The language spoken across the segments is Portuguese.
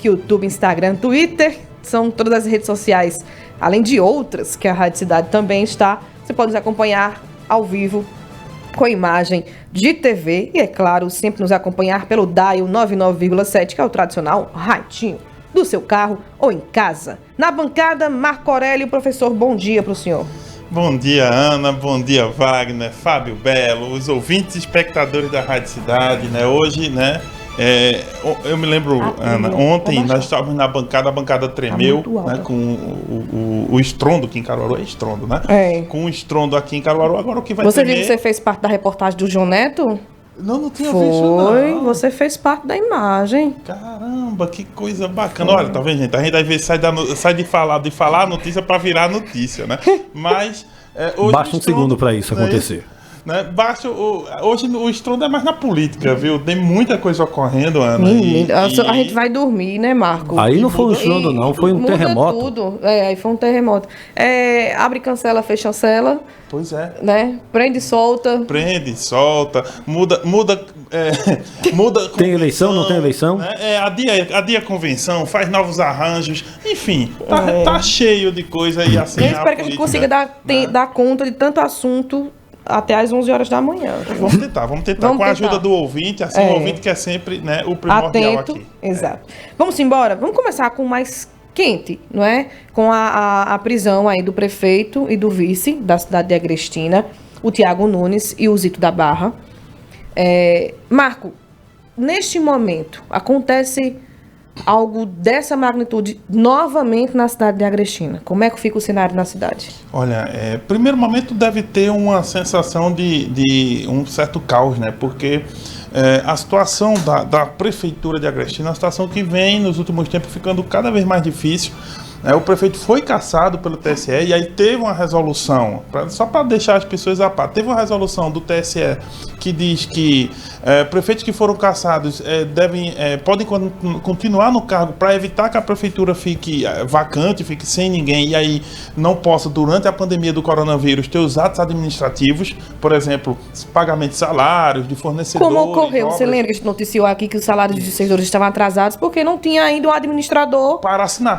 Facebook, YouTube, Instagram, Twitter. São todas as redes sociais, além de outras que a Rádio Cidade também está. Você pode nos acompanhar ao vivo, com imagem de TV. E, é claro, sempre nos acompanhar pelo Dial 99,7, que é o tradicional radinho do seu carro ou em casa. Na bancada, Marco Aurélio. Professor, bom dia para o senhor. Bom dia, Ana, bom dia, Wagner, Fábio Belo, os ouvintes e espectadores da Rádio Cidade, né? Hoje, né, eu me lembro, Ana, ontem nós estávamos na bancada, a bancada tremeu, né, com o estrondo, que em Caruaru é estrondo, né? Com o estrondo aqui em Caruaru, agora o que vai Você viu que você fez parte da reportagem do João Neto? Não tinha visto, não. Foi, você fez parte da imagem. Caramba, que coisa bacana. Olha, tá vendo, gente? A gente às vezes sai de falar a notícia para virar notícia, né? Mas hoje basta um segundo para isso acontecer. Né? Hoje o estrondo é mais na política, viu? Tem muita coisa ocorrendo, Ana. A gente vai dormir, né, Marco? Aí não foi um estrondo, não, foi um terremoto. Tudo. Aí foi um terremoto. Abre, cancela, fecha, cancela. Pois é. Né? Prende, solta. Muda. Tem eleição, não tem eleição? Né? Adia a convenção, faz novos arranjos. Enfim, tá cheio de coisa aí assim. Eu espero que a gente consiga dar conta de tanto assunto até às 11 horas da manhã. Vamos tentar. Com a ajuda do ouvinte, assim, o ouvinte que é sempre, né, o primordial atento, aqui. Exato. Vamos embora? Vamos começar com o mais quente, não é? Com a prisão aí do prefeito e do vice da cidade de Agrestina, o Tiago Nunes e o Zito da Barra. Marco, neste momento, acontece algo dessa magnitude novamente na cidade de Agrestina. Como é que fica o cenário na cidade? Olha, primeiro momento deve ter uma sensação de um certo caos, né? Porque a situação da prefeitura de Agrestina é uma situação que vem nos últimos tempos ficando cada vez mais difícil. O prefeito foi cassado pelo TSE e aí teve uma resolução, só para deixar as pessoas a par, teve uma resolução do TSE que diz que prefeitos que foram cassados podem continuar no cargo para evitar que a prefeitura fique vacante, fique sem ninguém e aí não possa, durante a pandemia do coronavírus, ter os atos administrativos, por exemplo, pagamento de salários, de fornecedores. Como ocorreu? Você lembra que a gente noticiou aqui que os salários dos servidores estavam atrasados porque não tinha ainda um administrador para assinar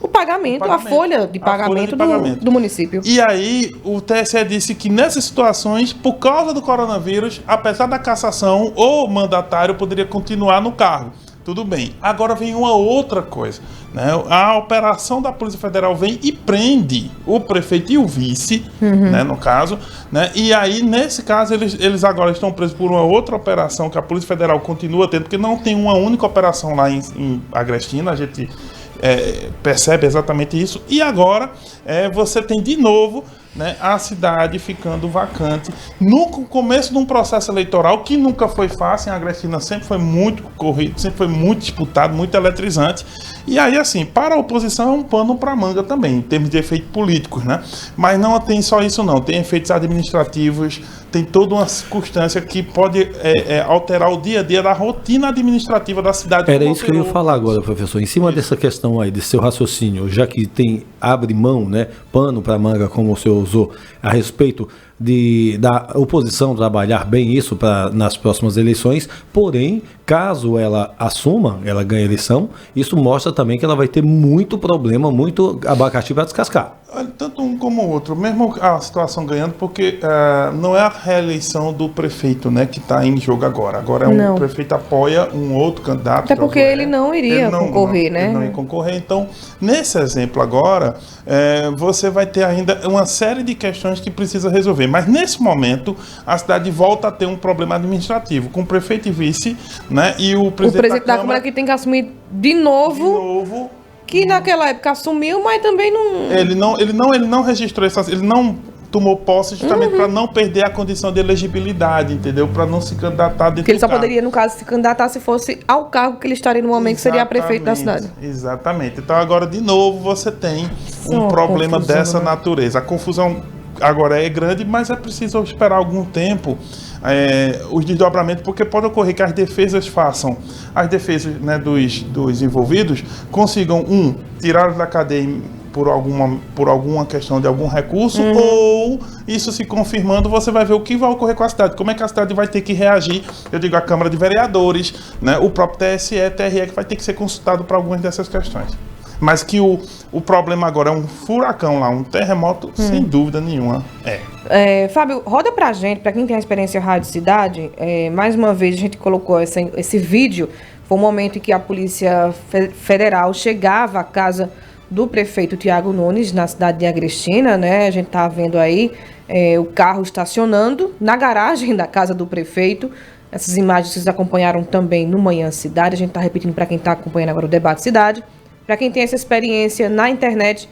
o pagamento, a folha de pagamento do município. E aí, o TSE disse que nessas situações, por causa do coronavírus, apesar da cassação, o mandatário poderia continuar no cargo. Tudo bem. Agora vem uma outra coisa, né? A operação da Polícia Federal vem e prende o prefeito e o vice, né, no caso, né? E aí, nesse caso, eles agora estão presos por uma outra operação que a Polícia Federal continua tendo, porque não tem uma única operação lá em Agrestina, a gente percebe exatamente isso. E agora você tem de novo, né, a cidade ficando vacante no começo de um processo eleitoral que nunca foi fácil. Em Agrestina sempre foi muito corrido, sempre foi muito disputado, muito eletrizante. E aí, assim, para a oposição é um pano para manga também, em termos de efeitos políticos, né? Mas não tem só isso não, tem efeitos administrativos, tem toda uma circunstância que pode alterar o dia a dia da rotina administrativa da cidade. Era isso que eu ia falar agora, professor. Em cima dessa questão aí, desse seu raciocínio, já que abre mão, né, pano para manga, como o senhor usou, a respeito da oposição trabalhar bem isso nas próximas eleições, porém, caso ela ganhe a eleição, isso mostra também que ela vai ter muito problema, muito abacaxi para descascar. Tanto um como o outro, mesmo a situação ganhando, porque não é a reeleição do prefeito, né, que está em jogo agora. Agora o prefeito apoia um outro candidato. Até porque ele não iria concorrer, né? Ele não ia concorrer. Então, nesse exemplo agora, você vai ter ainda uma série de questões que precisa resolver. Mas nesse momento, a cidade volta a ter um problema administrativo, com o prefeito e vice, né, e o presidente da Câmara que tem que assumir de novo. Que naquela época assumiu, mas também não... Ele não registrou ele não tomou posse justamente para não perder a condição de elegibilidade, entendeu? Para não se candidatar dentro do Porque ele só poderia, no caso, se candidatar se fosse ao cargo que ele estaria no momento, que seria prefeito da cidade. Exatamente. Então agora, de novo, você tem um problema dessa natureza. A confusão agora é grande, mas é preciso esperar algum tempo os desdobramentos, porque pode ocorrer que as defesas, né, dos envolvidos consigam, tirá-los da cadeia por alguma questão de algum recurso, ou isso se confirmando, você vai ver o que vai ocorrer com a cidade, como é que a cidade vai ter que reagir, eu digo a Câmara de Vereadores, né, o próprio TSE, TRE, que vai ter que ser consultado para algumas dessas questões. Mas que o problema agora é um furacão lá, um terremoto, sem dúvida nenhuma. Fábio, roda pra gente, pra quem tem a experiência Rádio Cidade, mais uma vez a gente colocou esse vídeo, foi o momento em que a Polícia Federal chegava à casa do prefeito Tiago Nunes, na cidade de Agrestina, né? A gente tá vendo aí o carro estacionando na garagem da casa do prefeito. Essas imagens vocês acompanharam também no Manhã Cidade, a gente tá repetindo para quem tá acompanhando agora o Debate Cidade. Para quem tem essa experiência na internet,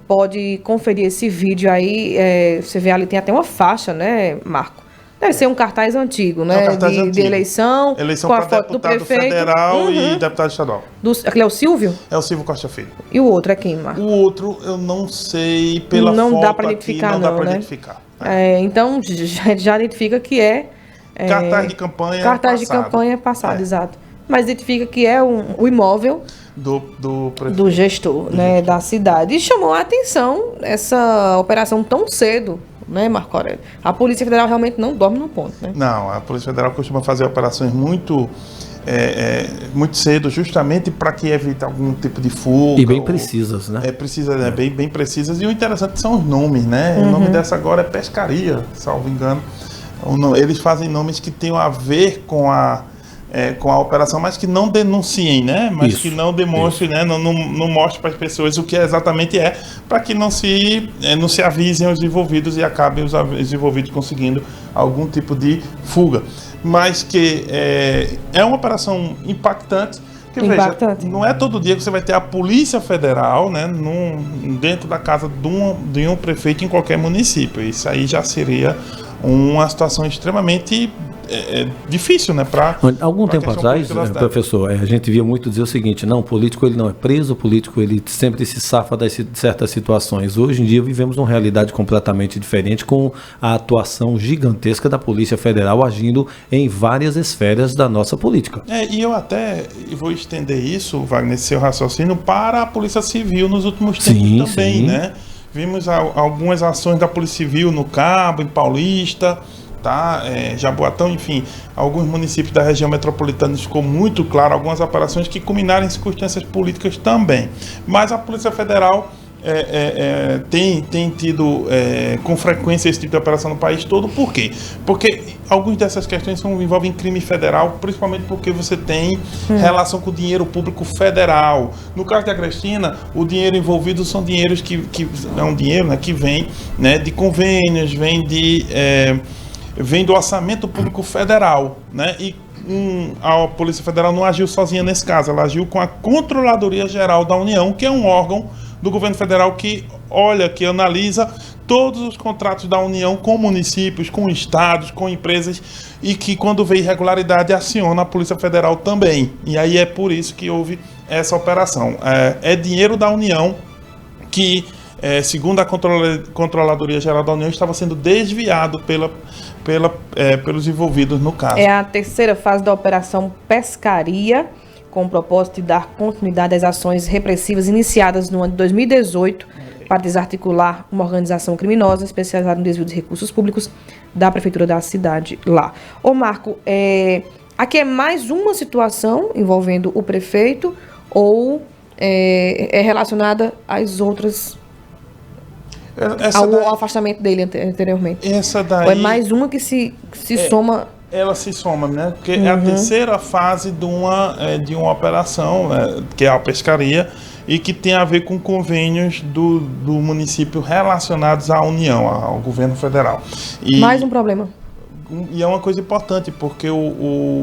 pode conferir esse vídeo aí. Você vê ali, tem até uma faixa, né, Marco? Deve ser um cartaz antigo, né? De eleição. Eleição com a para foto do deputado prefeito federal e deputado estadual. Aquele é o Silvio? É o Silvio Costa Filho. E o outro é quem, Marco? O outro, eu não sei, pela não foto dá para aqui, identificar, não dá para né? identificar. Então, já identifica que cartaz de campanha cartaz passado. de campanha passado, exato. Mas identifica que é o imóvel do prefeito. Do gestor, né, da cidade. E chamou a atenção essa operação tão cedo, né, Marco Aurélio? A Polícia Federal realmente não dorme no ponto, né? Não, a Polícia Federal costuma fazer operações muito cedo, justamente para que evite algum tipo de fuga. E bem precisas, né? Bem precisas. E o interessante são os nomes, né? O nome dessa agora é Pescaria, salvo engano. Eles fazem nomes que tenham a ver com a operação, mas que não denunciem, né? Mas que não demonstrem, né? Não mostre para as pessoas o que exatamente para que não se avisem os envolvidos e acabem os envolvidos conseguindo algum tipo de fuga. Mas que é uma operação impactante. Porque, veja, não é todo dia que você vai ter a Polícia Federal, né, dentro da casa de um prefeito em qualquer município. Isso aí já seria uma situação extremamente difícil, né? Algum tempo atrás, professor, a gente via muito dizer o seguinte: não, o político ele não é preso, o político ele sempre se safa de certas situações. Hoje em dia vivemos uma realidade completamente diferente, com a atuação gigantesca da Polícia Federal agindo em várias esferas da nossa política. E eu até vou estender isso, Wagner, seu raciocínio, para a Polícia Civil nos últimos tempos também, né? Vimos algumas ações da Polícia Civil no Cabo, em Paulista, Jaboatão, enfim, alguns municípios da região metropolitana, ficou muito claro algumas operações que culminaram em circunstâncias políticas também. Mas a Polícia Federal tem tido com frequência esse tipo de operação no país todo. Por quê? Porque algumas dessas questões envolvem crime federal, principalmente porque você tem relação com o dinheiro público federal. No caso de Agrestina, o dinheiro envolvido são dinheiros que é um dinheiro, né, que vem, né, de convênios, vem do orçamento público federal, né? E a Polícia Federal não agiu sozinha nesse caso, ela agiu com a Controladoria Geral da União, que é um órgão do governo federal que analisa todos os contratos da União com municípios, com estados, com empresas, e que quando vê irregularidade aciona a Polícia Federal também. E aí é por isso que houve essa operação. É dinheiro da União que, segundo a Controladoria Geral da União, estava sendo desviado pelos envolvidos no caso. É a terceira fase da Operação Pescaria, com o propósito de dar continuidade às ações repressivas iniciadas no ano de 2018 para desarticular uma organização criminosa especializada no desvio de recursos públicos da prefeitura da cidade lá. Ô Marco, aqui é mais uma situação envolvendo o prefeito ou é relacionada às outras, ao afastamento dele anteriormente? Essa daí... Ou é mais uma que se soma... Ela se soma, né? Porque é a terceira fase de uma operação, né, que é a pescaria, e que tem a ver com convênios do município relacionados à União, ao governo federal. Mais um problema. E é uma coisa importante, porque,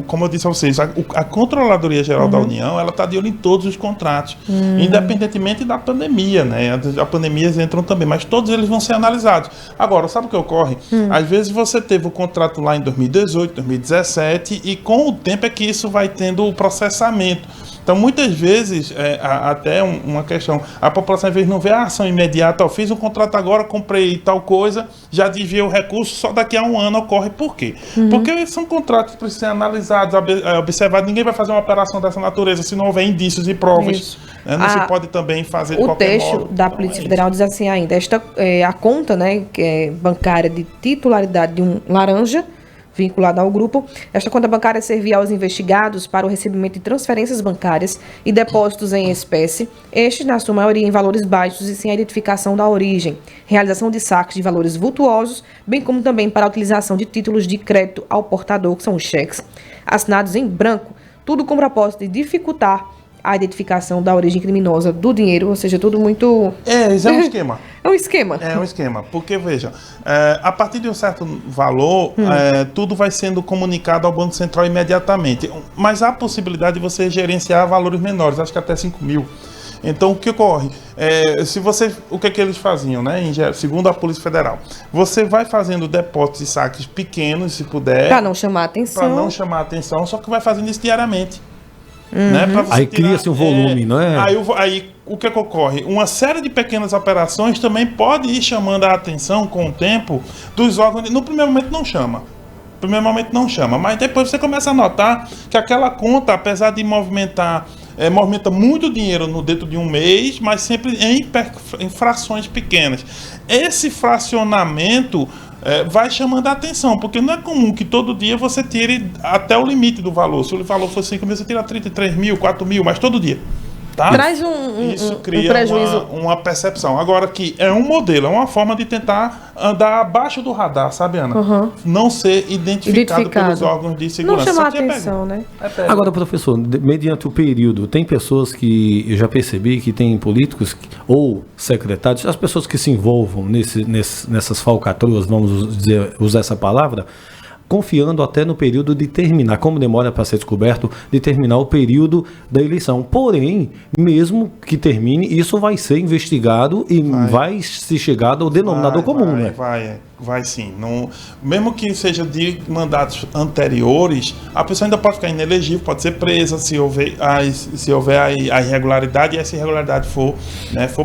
como eu disse a vocês, a Controladoria Geral da União, ela está de olho em todos os contratos, independentemente da pandemia, né? As pandemias entram também, mas todos eles vão ser analisados. Agora, sabe o que ocorre? Às vezes você teve o contrato lá em 2018, 2017, e com o tempo é que isso vai tendo o processamento. Então, muitas vezes, até uma questão, a população às vezes não vê a ação imediata, eu fiz um contrato agora, comprei tal coisa, já desviei o recurso, só daqui a um ano ocorre. Por quê? Porque são contratos que precisam ser analisados, observados, ninguém vai fazer uma operação dessa natureza se não houver indícios e provas. Né? Não se pode também fazer de qualquer modo. O texto da Polícia Federal diz assim ainda, a conta, né, que é bancária de titularidade de um laranja, vinculado ao grupo, esta conta bancária servia aos investigados para o recebimento de transferências bancárias e depósitos em espécie, estes, na sua maioria, em valores baixos e sem a identificação da origem, realização de saques de valores vultuosos, bem como também para a utilização de títulos de crédito ao portador, que são os cheques, assinados em branco, tudo com o propósito de dificultar a identificação da origem criminosa do dinheiro, ou seja, tudo muito... Isso é um esquema. É um esquema. É um esquema, porque, veja, a partir de um certo valor, tudo vai sendo comunicado ao Banco Central imediatamente, mas há a possibilidade de você gerenciar valores menores, acho que até 5 mil. Então, o que ocorre? O que eles faziam, né? Segundo a Polícia Federal, você vai fazendo depósitos e saques pequenos, se puder... Para não chamar atenção. Para não chamar atenção, só que vai fazendo isso diariamente. Né? Aí cria-se um volume, não é? Aí o que ocorre? Uma série de pequenas operações também pode ir chamando a atenção com o tempo dos órgãos. No primeiro momento não chama. Mas depois você começa a notar que aquela conta, apesar de movimenta muito dinheiro dentro de um mês, mas sempre em frações pequenas. Esse fracionamento vai chamando a atenção, porque não é comum que todo dia você tire até o limite do valor. Se o valor for 5 mil, você tira 33 mil, 4 mil, mas todo dia. Tá? Traz Isso cria prejuízo. uma percepção. Agora que é um modelo, é uma forma de tentar andar abaixo do radar, sabe, Ana? Não ser identificado pelos órgãos de segurança. Não chamar atenção, né? Agora, professor, mediante o período, tem pessoas que eu já percebi que tem políticos ou secretários, as pessoas que se envolvam nessas falcatruas, vamos dizer, usar essa palavra, confiando até no período de terminar, como demora para ser descoberto, de terminar o período da eleição. Porém, mesmo que termine, isso vai ser investigado e vai se chegar ao denominador comum, né? Vai sim. Mesmo que seja de mandatos anteriores, a pessoa ainda pode ficar inelegível, pode ser presa se houver a irregularidade e essa irregularidade for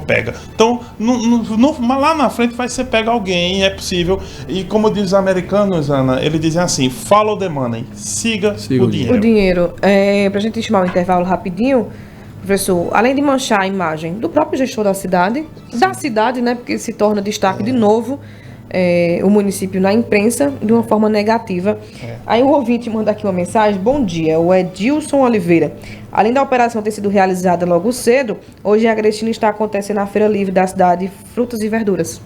pega. Então, lá na frente vai ser pega alguém, é possível. E como diz os americanos, Ana, eles dizem assim, follow the money, siga o dinheiro. O dinheiro. Pra gente chamar o intervalo rapidinho, professor, além de manchar a imagem do próprio gestor da cidade, né, porque se torna destaque de novo o município na imprensa de uma forma negativa. Aí o ouvinte manda aqui uma mensagem: bom dia, o Edilson Oliveira. Além da operação ter sido realizada logo cedo, hoje em Agrestina está acontecendo a Feira Livre da cidade, frutas e verduras.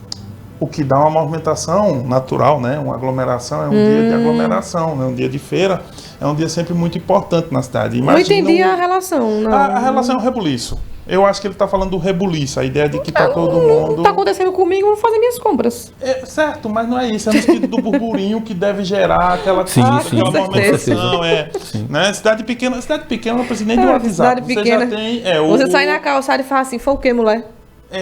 O que dá uma movimentação natural, né? Uma aglomeração, é um dia de aglomeração, né? Um dia de feira, é um dia sempre muito importante na cidade. Não entendi a relação. Não. A relação é o rebuliço. Eu acho que ele está falando do rebuliço, a ideia de que está todo mundo... Está acontecendo comigo, eu vou fazer minhas compras. Certo, mas não é isso. É no sentido do burburinho que deve gerar aquela movimentação. Né? Cidade pequena não precisa nem de WhatsApp. Cidade pequena, você já tem... Você sai na calçada e fala assim, foi o quê, mulher?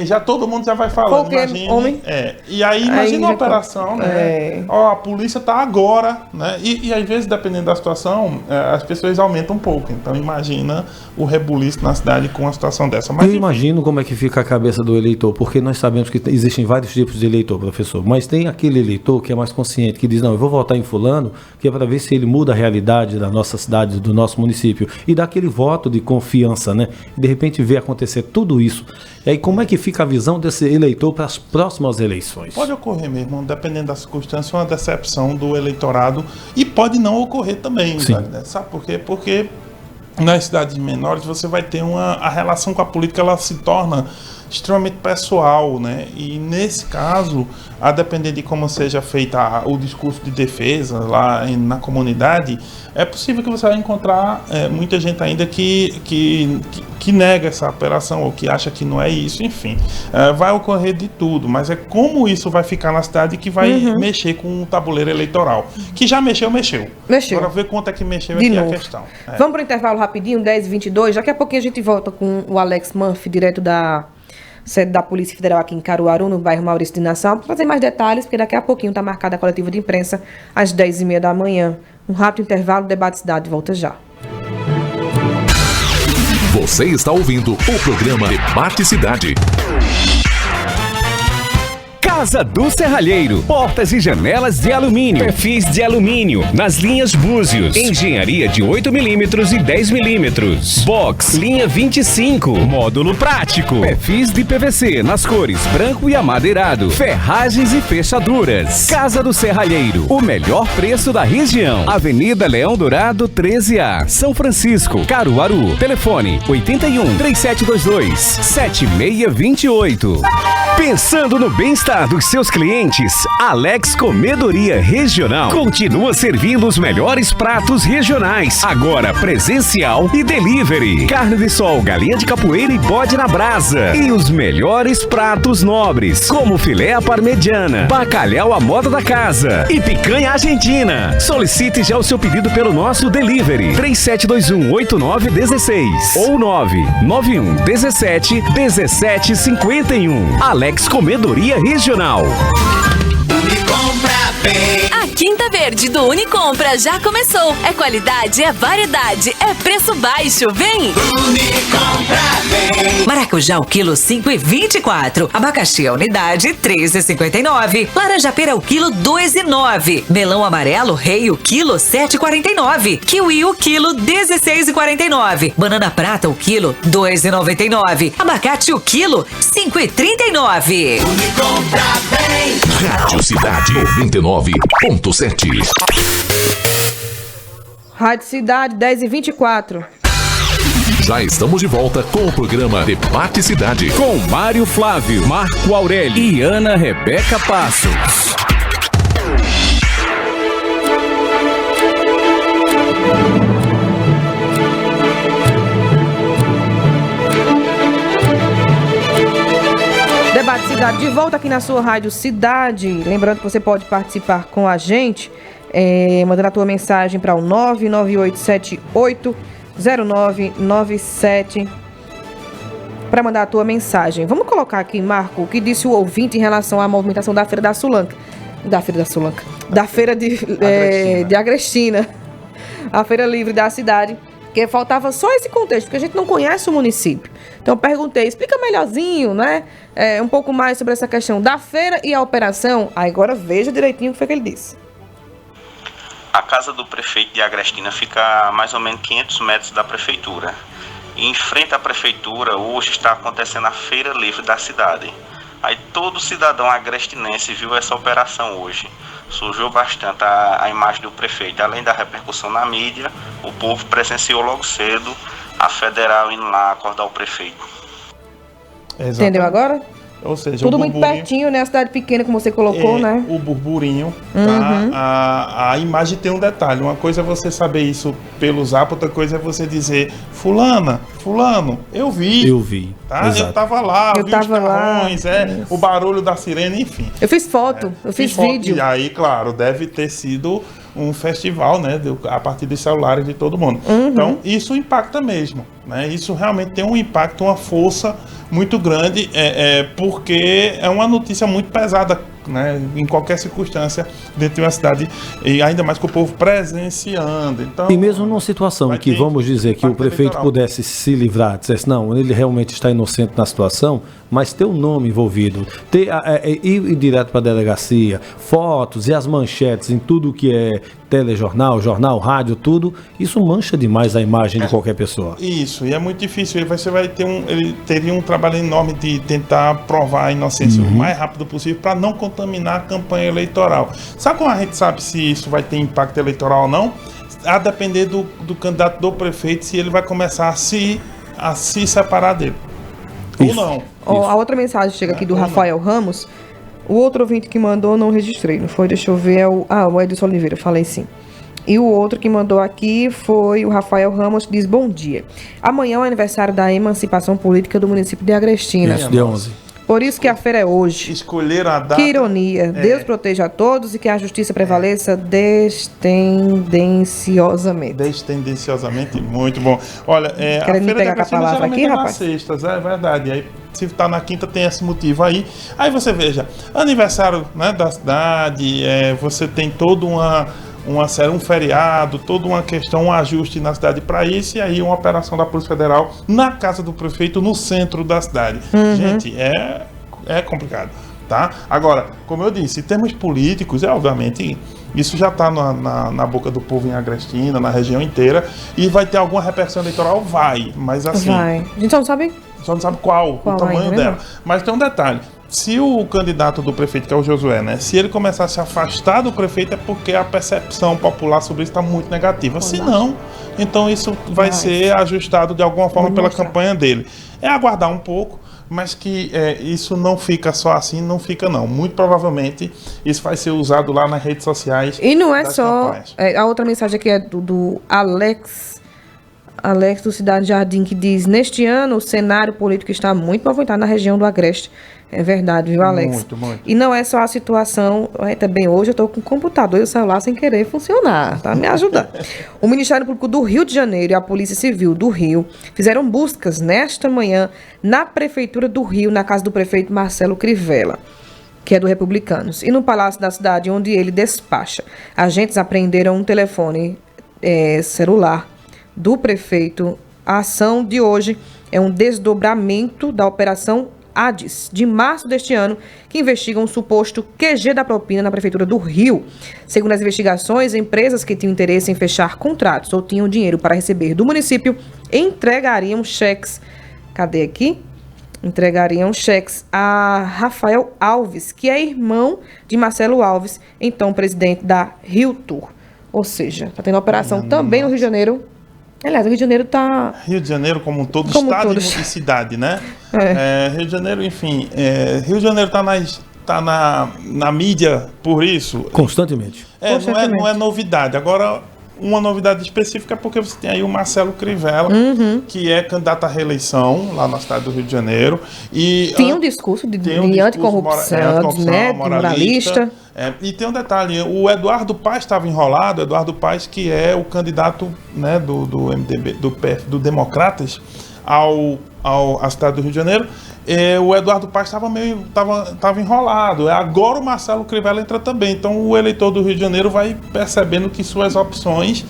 Já todo mundo já vai falando, imagine, homem. E aí imagina a operação, né? A polícia está agora, né? E às vezes, dependendo da situação, as pessoas aumentam um pouco. Então imagina o rebuliço na cidade com uma situação dessa. Mas, eu imagino como é que fica a cabeça do eleitor, porque nós sabemos que existem vários tipos de eleitor, professor, mas tem aquele eleitor que é mais consciente, que diz, não, eu vou votar em fulano, que é para ver se ele muda a realidade da nossa cidade, do nosso município, e dá aquele voto de confiança, né? E de repente vê acontecer tudo isso. E aí como é que fica a visão desse eleitor para as próximas eleições? Pode ocorrer mesmo, dependendo da circunstância, uma decepção do eleitorado, e pode não ocorrer também, né? Sabe por quê? Porque nas cidades menores você vai ter a relação com a política, ela se torna extremamente pessoal, né? E nesse caso, a depender de como seja feita o discurso de defesa lá na comunidade, é possível que você vai encontrar muita gente ainda que nega essa operação ou que acha que não é isso, enfim. Vai ocorrer de tudo, mas é como isso vai ficar na cidade que vai mexer com o tabuleiro eleitoral. Que já mexeu. Agora ver quanto é que mexeu aqui é a questão. Vamos para o intervalo rapidinho, 10h22. Daqui a pouquinho a gente volta com o Alex Manff, direto da sede da Polícia Federal aqui em Caruaru, no bairro Maurício de Nassau, para fazer mais detalhes, porque daqui a pouquinho está marcada a coletiva de imprensa às 10h30 da manhã. Um rápido intervalo, debate cidade, volta já. Você está ouvindo o programa Debate Cidade. Casa do Serralheiro, portas e janelas de alumínio, perfis de alumínio, nas linhas Búzios, engenharia de 8mm e 10mm, box, linha 25, módulo prático, perfis de PVC nas cores branco e amadeirado, ferragens e fechaduras. Casa do Serralheiro, o melhor preço da região. Avenida Leão Dourado 13A, São Francisco, Caruaru. Telefone 81 3722 7628. Pensando no bem-estar dos seus clientes, Alex Comedoria Regional continua servindo os melhores pratos regionais, agora presencial e delivery. Carne de sol, galinha de capoeira e bode na brasa. E os melhores pratos nobres, como filé à parmegiana, bacalhau à moda da casa e picanha argentina. Solicite já o seu pedido pelo nosso delivery 3721-8916 ou 991-17-1751. Alex Comedoria Regional. Unicompra Bem. A Quinta Verde do Unicompra já começou. É qualidade, é variedade, é preço baixo. Vem! Unicompra Bem. Maracujá o quilo 5,24. Abacaxi a unidade 3,59. Laranja pera o quilo 2,9. Melão amarelo rei o quilo 7,49. Kiwi o quilo 16,49. Banana prata o quilo 2,99. Abacate o quilo 5,39. Unicompra Bem. Rádio Cidade 99.7. Rádio Cidade 10h24. Já estamos de volta com o programa Debate Cidade. Com Mário Flávio, Marco Aurélio e Ana Rebeca Passos. Debate Cidade de volta aqui na sua Rádio Cidade. Lembrando que você pode participar com a gente, mandando a tua mensagem para o 998780997 para mandar a tua mensagem. Vamos colocar aqui, Marco, o que disse o ouvinte em relação à movimentação da Feira da Sulanca. Da Feira de Agrestina. A Feira Livre da cidade. Porque faltava só esse contexto, porque a gente não conhece o município. Então eu perguntei, explica melhorzinho, né? Um pouco mais sobre essa questão da feira e a operação. Aí agora veja direitinho o que foi que ele disse. A casa do prefeito de Agrestina fica a mais ou menos 500 metros da prefeitura. E em frente à prefeitura, hoje está acontecendo a Feira Livre da cidade. Aí todo cidadão agrestinense viu essa operação hoje. Surgiu bastante a imagem do prefeito. Além da repercussão na mídia, o povo presenciou logo cedo a federal indo lá acordar o prefeito. Exatamente. Entendeu agora? Ou seja, tudo muito pertinho, né? A cidade pequena, como você colocou, né? O burburinho, tá? A imagem tem um detalhe. Uma coisa é você saber isso pelo zap, outra coisa é você dizer, fulano, eu vi. Eu vi. Tá? Exato. Eu tava lá, eu vi tava os carrões, o barulho da sirene, enfim. Eu fiz foto, eu fiz vídeo. E aí, claro, deve ter sido um festival, né? A partir dos celulares de todo mundo. Então, isso impacta mesmo, né? Isso realmente tem um impacto, uma força muito grande, porque é uma notícia muito pesada, né? Em qualquer circunstância dentro de uma cidade, e ainda mais com o povo presenciando. Então, e mesmo numa situação que, vamos dizer, que o prefeito pudesse se livrar, dissesse, não, ele realmente está inocente na situação, mas ter o nome envolvido, ir direto para a delegacia, fotos e as manchetes em tudo que é telejornal, jornal, rádio, tudo, isso mancha demais a imagem de qualquer pessoa. Isso, e é muito difícil. Ele teria um trabalho enorme de tentar provar a inocência o mais rápido possível para não contaminar a campanha eleitoral. Sabe como a gente sabe se isso vai ter impacto eleitoral ou não? A depender do candidato do prefeito, se ele vai começar a se separar dele. Isso. Ou não. A outra mensagem chega aqui do Rafael Ramos. O outro ouvinte que mandou, não registrei, não foi? Deixa eu ver. O Edson Oliveira, falei sim. E o outro que mandou aqui foi o Rafael Ramos, que diz, bom dia. Amanhã é o aniversário da emancipação política do município de Agrestina. Isso, dia 11. Por isso que a feira é hoje. Escolheram a data. Que ironia. Deus proteja a todos e que a justiça prevaleça destendenciosamente. Muito bom. Olha, a Querendo feira pegar da com a palavra aqui, é nas rapaz? sextas, é verdade. Aí, se tá na quinta, tem esse motivo aí. Aí você veja, aniversário, né, da cidade, você tem toda um feriado, toda uma questão, um ajuste na cidade para isso, e aí uma operação da Polícia Federal na casa do prefeito, no centro da cidade. Gente, é complicado, tá? Agora, como eu disse, em termos políticos, obviamente, isso já está na boca do povo em Agrestina, na região inteira, e vai ter alguma repercussão eleitoral? Vai, mas assim... Vai. A gente só não sabe qual o tamanho ainda, dela. né? Mas tem um detalhe. Se o candidato do prefeito, que é o Josué, né? Se ele começar a se afastar do prefeito, é porque a percepção popular sobre isso está muito negativa. Se não, então isso vai ser ajustado de alguma forma pela campanha dele. É aguardar um pouco, mas que isso não fica só assim, não fica não. Muito provavelmente isso vai ser usado lá nas redes sociais. E não é só... a outra mensagem aqui é do Alex do Cidade Jardim, que diz: neste ano o cenário político está muito movimentado na região do Agreste. É verdade, viu, Alex? Muito, muito. E não é só a situação, também hoje eu estou com o computador e o celular sem querer funcionar, tá me ajudando. O Ministério Público do Rio de Janeiro e a Polícia Civil do Rio fizeram buscas nesta manhã na Prefeitura do Rio, na casa do prefeito Marcelo Crivella, que é do Republicanos, e no Palácio da Cidade, onde ele despacha. Agentes apreenderam um telefone celular do prefeito. A ação de hoje é um desdobramento da Operação Hades, de março deste ano, que investiga um suposto QG da propina na Prefeitura do Rio. Segundo as investigações, empresas que tinham interesse em fechar contratos ou tinham dinheiro para receber do município entregariam cheques. Cadê aqui? Entregariam cheques a Rafael Alves, que é irmão de Marcelo Alves, então presidente da Rio Tour. Ou seja, está tendo operação também no Rio de Janeiro. Aliás, o Rio de Janeiro está... Rio de Janeiro como todo estado e cidade, né? Rio de Janeiro, enfim... Rio de Janeiro está na mídia por isso. Constantemente. Não é novidade. Agora, uma novidade específica é porque você tem aí o Marcelo Crivella, que é candidato à reeleição lá na cidade do Rio de Janeiro. E tem um discurso de anticorrupção, né? Moralista. E tem um detalhe, o Eduardo Paes estava enrolado, Eduardo Paes, que é o candidato, né, do MDB, do Democratas à cidade do Rio de Janeiro. O Eduardo Paes estava enrolado. Agora o Marcelo Crivella entra também. Então o eleitor do Rio de Janeiro vai percebendo que suas opções,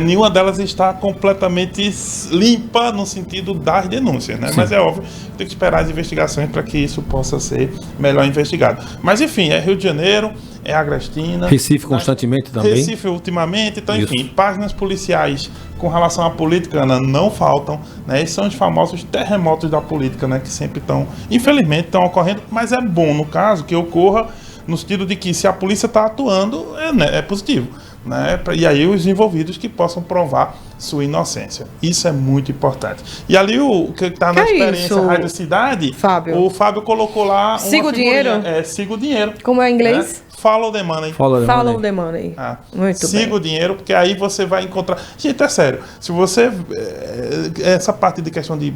nenhuma delas está completamente limpa no sentido das denúncias, né? Mas é óbvio, tem que esperar as investigações para que isso possa ser melhor investigado. Mas enfim, é Rio de Janeiro, é Agrestina. Recife constantemente também. Recife ultimamente. Então, enfim, páginas policiais com relação à política, Ana, não faltam, né? E são os famosos terremotos da política, né? Que sempre estão, infelizmente, estão ocorrendo, mas é bom, no caso, que ocorra no sentido de que se a polícia está atuando, é positivo, né? E aí os envolvidos que possam provar sua inocência. Isso é muito importante. E ali o que está na experiência Rádio Cidade, o Fábio colocou lá... Siga o dinheiro? Siga o dinheiro. Como é em inglês? Né? Follow the money. Follow the money. Muito Siga bem. o dinheiro, porque aí você vai encontrar... Gente, é sério. Se você... Essa parte de questão de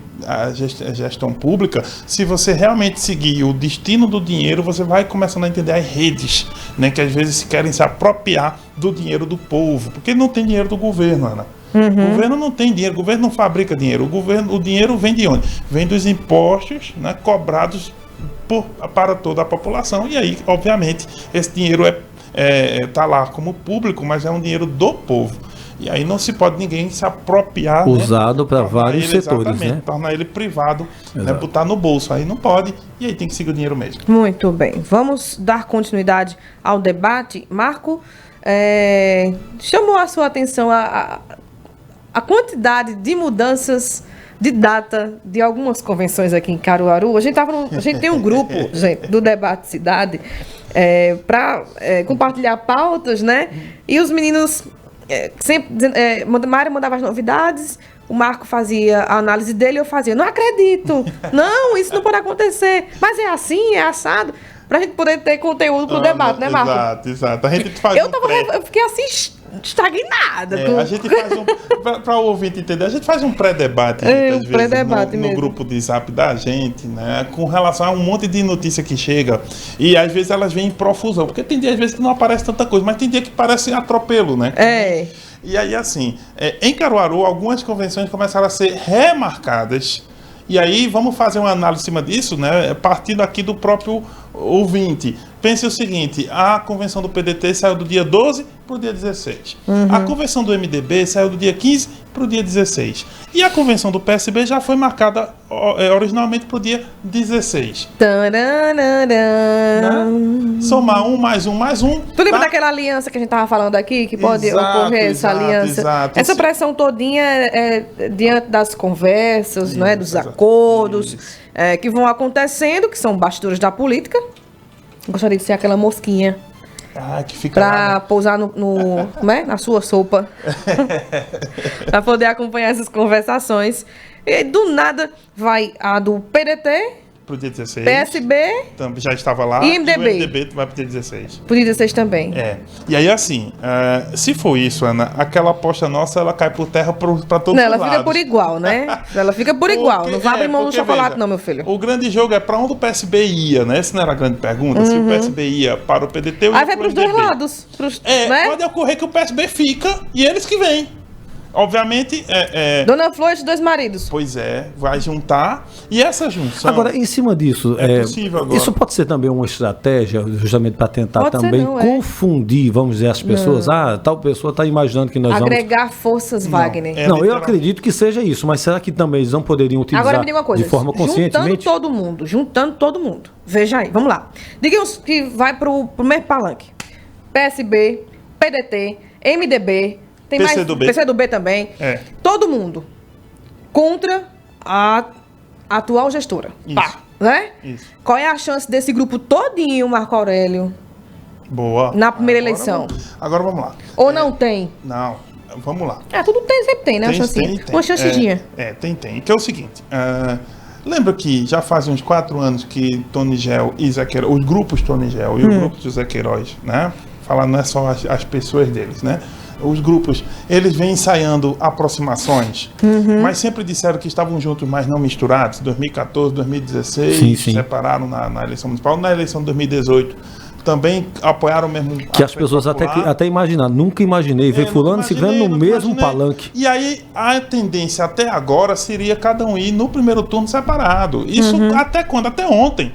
gestão pública, se você realmente seguir o destino do dinheiro, você vai começando a entender as redes, né? Que às vezes querem se apropriar do dinheiro do povo. Porque não tem dinheiro do governo, Ana. O governo não tem dinheiro, o governo não fabrica dinheiro. O dinheiro vem de onde? Vem dos impostos, né, cobrados para toda a população. E aí, obviamente, esse dinheiro está lá como público, mas é um dinheiro do povo. E aí não se pode ninguém se apropriar. Usado, né, para vários setores, exatamente, né? Tornar ele privado, né, botar no bolso. Aí não pode, e aí tem que seguir o dinheiro mesmo. Muito bem. Vamos dar continuidade ao debate. Marco, chamou a sua atenção a quantidade de mudanças de data de algumas convenções aqui em Caruaru. A gente tem um grupo, gente, do Debate Cidade, para compartilhar pautas, né? E os meninos sempre Mário mandava as novidades, o Marco fazia a análise dele, eu fazia, não acredito, não, isso não pode acontecer, mas é assim, é assado, pra gente poder ter conteúdo pro debate, né, Marco? Exato. A gente faz eu fiquei assim estagnada. A gente faz para o ouvinte entender, a gente faz um pré-debate, no grupo de Zap da gente, né, com relação a um monte de notícia que chega, e às vezes elas vêm em profusão, porque tem dia às vezes que não aparece tanta coisa, mas tem dia que parece atropelo, né? E aí, assim, em Caruaru, algumas convenções começaram a ser remarcadas. E aí, vamos fazer uma análise em cima disso, né? Partindo aqui do próprio ouvinte. pense o seguinte, a convenção do PDT saiu do dia 12 para o dia 16. A convenção do MDB saiu do dia 15 para o dia 16. E a convenção do PSB já foi marcada originalmente para o dia 16. Somar 1 mais 1 mais 1. Tu lembra daquela aliança que a gente tava falando aqui, que pode ocorrer essa aliança? Exato. Essa pressão todinha é diante das conversas, não é, dos acordos que vão acontecendo, que são basturas da política. Gostaria de ser aquela mosquinha. Que fica pra lá, né? pousar como é? Na sua sopa. Pra poder acompanhar essas conversações. E do nada vai a do PDT, Pro dia 16. PSB Já estava lá. e MDB. E o MDB vai pro dia 16. Pro dia 16 também. E aí, assim, se for isso, Ana, aquela aposta nossa, ela cai por terra pra todos os Não, ela lados. fica por igual, né? Ela fica por igual. Não vai abrir mão do chocolate, veja, não, meu filho. O grande jogo é pra onde o PSB ia, né? Essa não era a grande pergunta. Se o PSB ia para o PDT ou ia Aí vai pro pros dois MDB. lados. Né? Pode ocorrer que o PSB fica e eles que vêm. Obviamente, Dona Flor e os dois maridos. Pois é, vai juntar. E essa junção... Agora, em cima disso, É possível agora. isso pode ser também uma estratégia, justamente para tentar Pode ser também não, confundir, vamos dizer, as pessoas. Tal pessoa está imaginando que nós Agregar forças, Wagner. Não, eu acredito que seja isso, mas será que também eles não poderiam utilizar Agora me diga uma coisa. de forma conscientemente? Juntando todo mundo. Veja aí, vamos lá. Digamos que vai pro mesmo palanque. PSB, PDT, MDB, tem PCdoB. mais PCdoB também. Todo mundo contra a atual gestora. Isso. Pá, né? Isso. Qual é a chance desse grupo todinho, Marco Aurélio, Boa. na primeira eleição? Agora vamos lá. Ou não tem? Não, vamos lá. Tudo sempre tem, né? Uma chancinha. Uma chancezinha. Tem. Que é o seguinte, lembra que já faz uns 4 anos que Tony Gel e Zé Queiroz, os grupos Tony Gel e os grupos de Zé Queiroz, né? Falar não é só as pessoas deles, né? Os grupos, eles vêm ensaiando aproximações, mas sempre disseram que estavam juntos, mas não misturados. 2014, 2016, Sim. separaram na eleição municipal. Na eleição de 2018, também apoiaram o mesmo... Que as pessoas até imaginaram. Nunca imaginei ver fulano e ciclano no mesmo palanque. E aí, a tendência até agora seria cada um ir no primeiro turno separado. Isso até quando? Até ontem.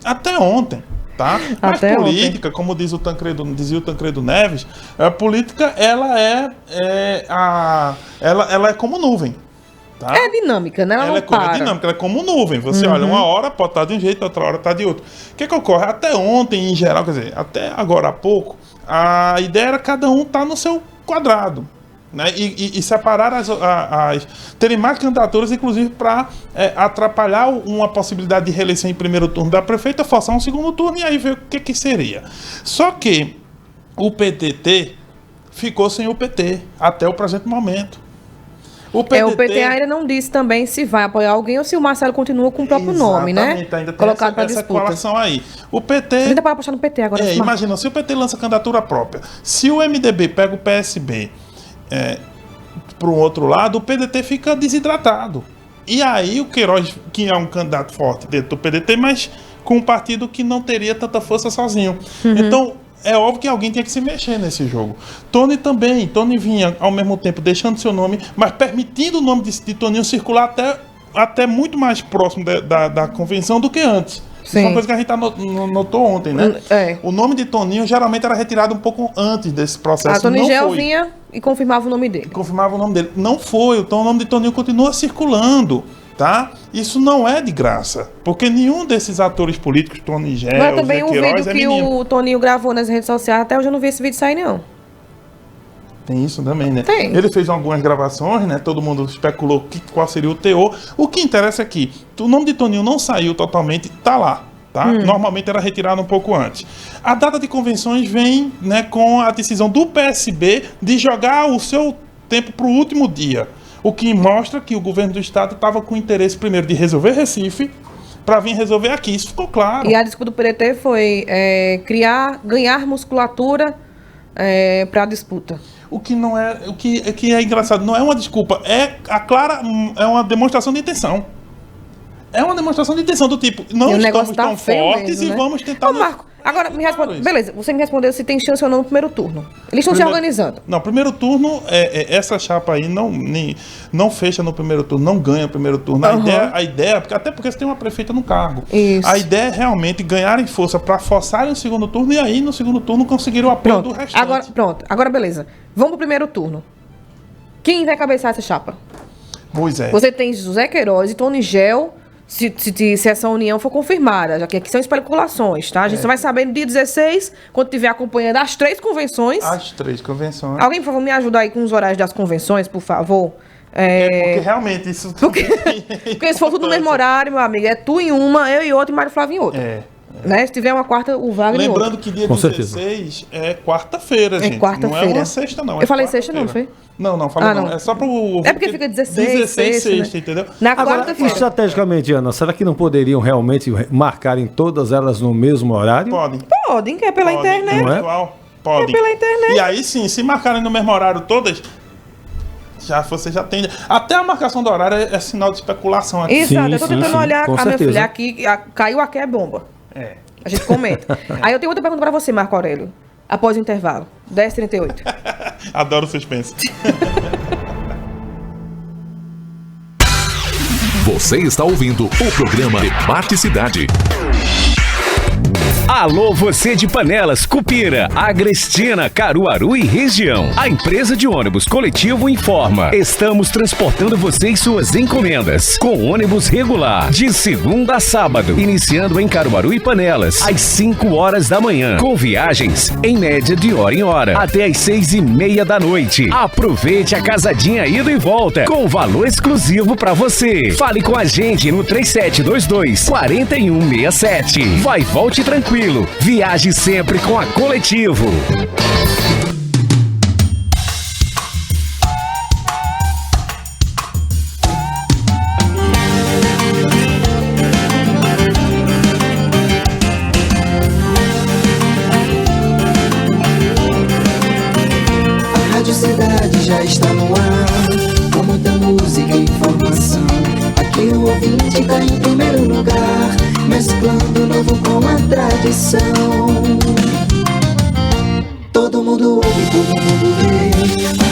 Até ontem. Tá? Mas Até política, ontem. Como dizia o Tancredo Neves, a política ela é como nuvem. Tá? É dinâmica, né? Ela É dinâmica, ela é como nuvem. Você olha, uma hora pode estar de um jeito, outra hora está de outro. O que ocorre? Até ontem, em geral, quer dizer, até agora há pouco, a ideia era cada um estar no seu quadrado. Né? E separar terem mais candidaturas, inclusive para atrapalhar uma possibilidade de reeleição em primeiro turno da prefeita, forçar um segundo turno e aí ver o que seria. Só que o PDT ficou sem o PT até o presente momento. O PT ainda não disse também se vai apoiar alguém ou se o Marcelo continua com o próprio nome, né? Ainda tem colocado para essa disputa. colação aí. O PT... A gente tá para apostar no PT agora. Imagina, se o PT lança candidatura própria, se o MDB pega o PSB para o outro lado, o PDT fica desidratado. E aí o Queiroz, que é um candidato forte dentro do PDT, mas com um partido que não teria tanta força sozinho. Então, é óbvio que alguém tinha que se mexer nesse jogo. Tony também. Tony vinha, ao mesmo tempo, deixando seu nome, mas permitindo o nome de Toninho circular até muito mais próximo da convenção do que antes. Isso é uma coisa que a gente notou ontem, né? O nome de Toninho geralmente era retirado um pouco antes desse processo. A Tony Gel vinha e confirmava o nome dele. Confirmava o nome dele. Não foi. Então o nome de Toninho continua circulando. Tá? Isso não é de graça, porque nenhum desses atores políticos, Tony Gel, Mas também um Queiroz, vídeo que o Toninho gravou nas redes sociais, até hoje eu não vi esse vídeo sair, não. Tem isso também, né? Tem. Ele fez algumas gravações, né? Todo mundo especulou qual seria o teor. O que interessa é que o nome de Toninho não saiu totalmente, tá lá. Tá? Normalmente era retirado um pouco antes. A data de convenções vem, né, com a decisão do PSB de jogar o seu tempo para o último dia. O que mostra que o governo do estado estava com interesse primeiro de resolver Recife para vir resolver aqui. Isso ficou claro. E a disputa do PDT foi ganhar musculatura para a disputa. O que não é, o que é engraçado, não é uma desculpa, é uma demonstração de intenção. É uma demonstração de intenção do tipo, não estamos tão fortes mesmo, né? E vamos tentar... Marco, Agora, me responde. isso. Beleza, você me respondeu se tem chance ou não no primeiro turno. Eles estão se organizando. Não, primeiro turno, essa chapa aí não fecha no primeiro turno, não ganha no primeiro turno. A ideia, até porque você tem uma prefeita no cargo. Isso. A ideia é realmente ganharem força para forçarem o segundo turno e aí no segundo turno conseguir o apoio do restante. Agora beleza. Vamos pro primeiro turno. Quem vai cabeçar essa chapa? Pois é. Você tem José Queiroz e Tony Gel, se essa união for confirmada, já que aqui são especulações, tá? A gente só vai saber no dia 16, quando tiver acompanhando as 3 convenções. As 3 convenções. Alguém, por favor, me ajuda aí com os horários das convenções, por favor. Porque realmente isso... Porque se for tudo no mesmo horário, meu amigo, é tu em uma, eu em outra e Mário Flávio em outra. Né? Se tiver uma quarta, o Wagner em outra. Lembrando que dia 16 é quarta-feira, gente. Quarta-feira. Não é uma sexta, não. Eu falei sexta, não foi? Não, falei não. É só pro... É porque fica 16 sexta, né? entendeu? Na Agora, quarta-feira. estrategicamente, Ana, será que não poderiam realmente marcarem todas elas no mesmo horário? Podem, que é pela internet. Não é? Podem. É pela internet. E aí sim, se marcarem no mesmo horário todas, você já tem... Até a marcação do horário é sinal de especulação aqui. Exato, eu tô tentando olhar com a minha certeza. filha aqui, caiu aqui é bomba. A gente comenta. Aí eu tenho outra pergunta pra você, Marco Aurélio. Após o intervalo. 10h38. Adoro suspense. Você está ouvindo o programa Debate Cidade. Alô, você de Panelas, Cupira, Agrestina, Caruaru e região. A empresa de ônibus coletivo informa. Estamos transportando você e suas encomendas com ônibus regular de segunda a sábado, iniciando em Caruaru e Panelas às 5 horas da manhã, com viagens em média de hora em hora até às 6:30 da noite. Aproveite a casadinha ida e volta com valor exclusivo para você. Fale com a gente no 3722-4167. Vai, volte tranquilo. Viaje sempre com a Coletivo. A Rádio Cidade já está no ar, com muita música e informação. Aqui o ouvinte tá em primeiro lugar, mesclando o novo com a tradição. Todo mundo ouve, todo mundo vê.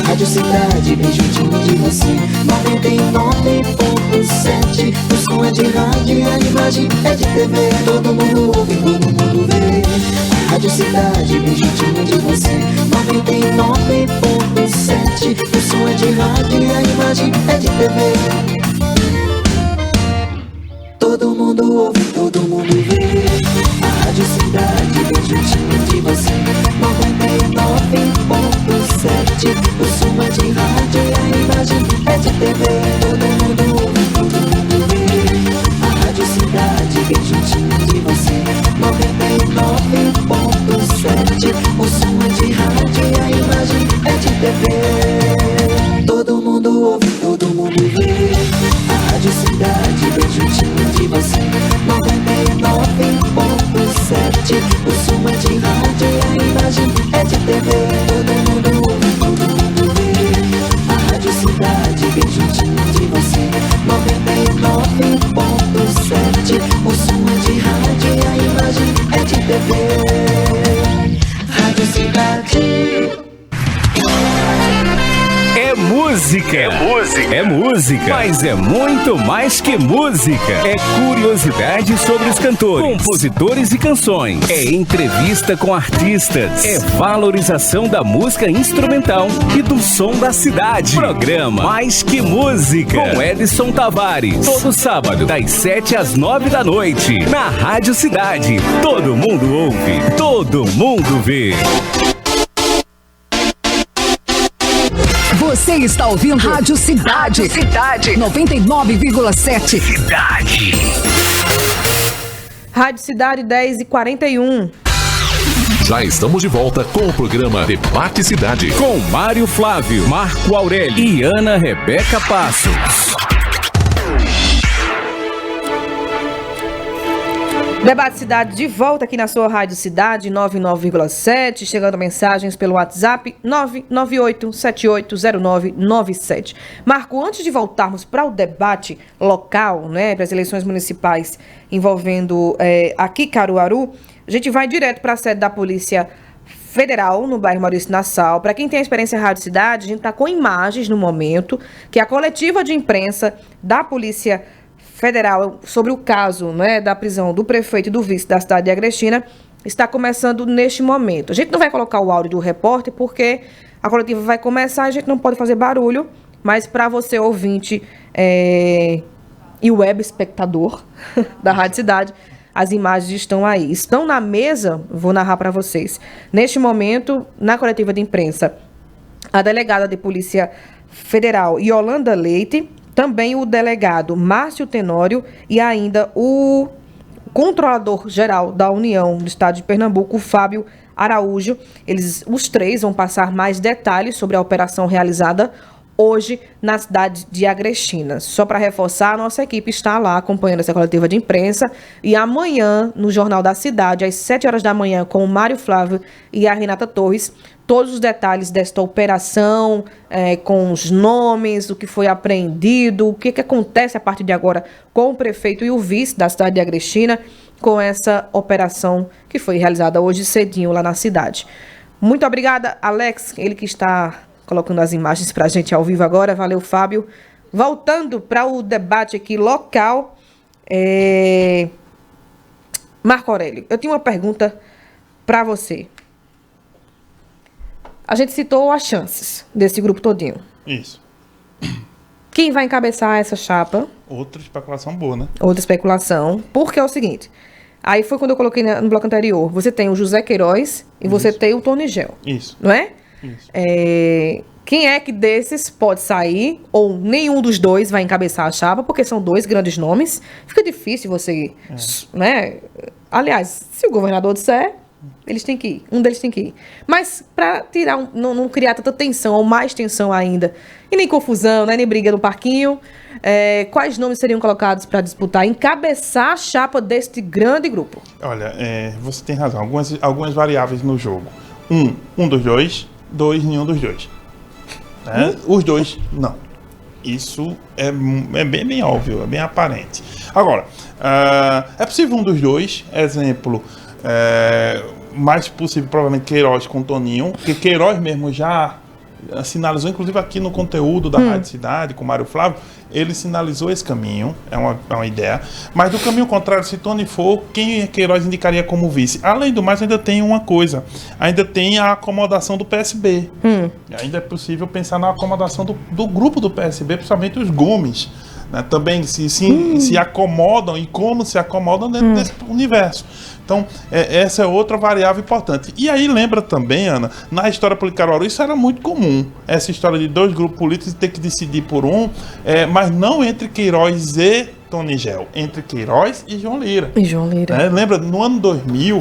A Rádio Cidade bem juntinho de você. 99.7. O som é de rádio e a imagem é de TV. Todo mundo ouve, todo mundo vê. A Rádio Cidade bem juntinho de você. 99.7. O som é de rádio e a imagem é de TV. Todo mundo ouve, todo mundo vê. A Rádio Cidade bem juntinho de você. 99.7. O som é de rádio e a imagem é de TV. Todo mundo ouve, todo mundo vê. A Rádio Cidade bem juntinho de você. 99.7. O som é de rádio e a imagem é de TV. Todo mundo ouve, todo mundo vê. A Rádio Cidade bem juntinho de você. 99.7. O som é de rádio e a imagem é de TV. Todo mundo ouve, todo mundo vê. A Rádio Cidade bem juntinho de você. 99.7. O som é de rádio e a imagem é de TV. Rádio Cidade. É música. É música. Mas é muito mais que música. É curiosidade sobre os cantores, compositores e canções. É entrevista com artistas. É valorização da música instrumental e do som da cidade. Programa Mais Que Música com Edson Tavares. Todo sábado, das 7 às 9 da noite. Na Rádio Cidade. Todo mundo ouve. Todo mundo vê. Você está ouvindo Rádio Cidade. 99,7. Cidade. Rádio Cidade 10h41. Já estamos de volta com o programa Debate Cidade. Com Mário Flávio, Marco Aurélio e Ana Rebeca Passos. Debate Cidade de volta aqui na sua Rádio Cidade 99,7, chegando mensagens pelo WhatsApp 998780997. Marco, antes de voltarmos para o debate local, né, para as eleições municipais envolvendo aqui Caruaru, a gente vai direto para a sede da Polícia Federal, no bairro Maurício Nassau. Para quem tem a experiência Rádio Cidade, a gente está com imagens no momento, que a coletiva de imprensa da Polícia Federal sobre o caso, né, da prisão do prefeito e do vice da cidade de Agrestina está começando neste momento. A gente não vai colocar o áudio do repórter porque a coletiva vai começar, a gente não pode fazer barulho, mas para você ouvinte e web espectador da Rádio Cidade, as imagens estão aí. Estão na mesa, vou narrar para vocês. Neste momento, na coletiva de imprensa, a delegada de Polícia Federal, Yolanda Leite, também o delegado Márcio Tenório e ainda o controlador-geral da União do Estado de Pernambuco, Fábio Araújo. Os três vão passar mais detalhes sobre a operação realizada hoje na cidade de Agrestina. Só para reforçar, a nossa equipe está lá acompanhando essa coletiva de imprensa e amanhã, no Jornal da Cidade, às 7 horas da manhã, com o Mário Flávio e a Renata Torres, todos os detalhes desta operação, com os nomes, o que foi apreendido, o que acontece a partir de agora com o prefeito e o vice da cidade de Agrestina, com essa operação que foi realizada hoje cedinho lá na cidade. Muito obrigada, Alex, ele que está colocando as imagens para a gente ao vivo agora. Valeu, Fábio. Voltando para o debate aqui local, Marco Aurélio, eu tinha uma pergunta para você. A gente citou as chances desse grupo todinho. Isso. Quem vai encabeçar essa chapa? Outra especulação boa, né? Outra especulação. Porque é o seguinte, aí foi quando eu coloquei no bloco anterior, você tem o José Queiroz e você tem o Tony Gel. Isso. Não é? Isso. Quem é que desses pode sair, ou nenhum dos dois vai encabeçar a chapa, porque são dois grandes nomes. Fica difícil você, né? Aliás, se o governador disser, eles têm que ir. Um deles tem que ir. Mas para tirar, não criar tanta tensão, ou mais tensão ainda, e nem confusão, né, nem briga no parquinho, quais nomes seriam colocados para disputar, encabeçar a chapa deste grande grupo? Olha, você tem razão. Algumas variáveis no jogo. Um dos dois. Dois, nenhum dos dois. Os dois, não. Isso é bem óbvio, é bem aparente. Agora, é possível um dos dois, exemplo, mais possível provavelmente Queiroz com Toninho, porque Queiroz mesmo já sinalizou, inclusive aqui no conteúdo da Rádio Cidade, com o Mário Flávio, ele sinalizou esse caminho, é uma ideia. Mas do caminho contrário, se Tony for, quem Queiroz indicaria como vice? Além do mais, ainda tem uma coisa, ainda tem a acomodação do PSB. Ainda é possível pensar na acomodação do grupo do PSB, principalmente os Gomes, né? Também se acomodam e como se acomodam dentro desse universo. Então, essa é outra variável importante. E aí lembra também, Ana, na história política de Caruaru, isso era muito comum. Essa história de dois grupos políticos ter que decidir por mas não entre Queiroz e Tony Gel, entre Queiroz e João Lira. Lembra, no ano 2000,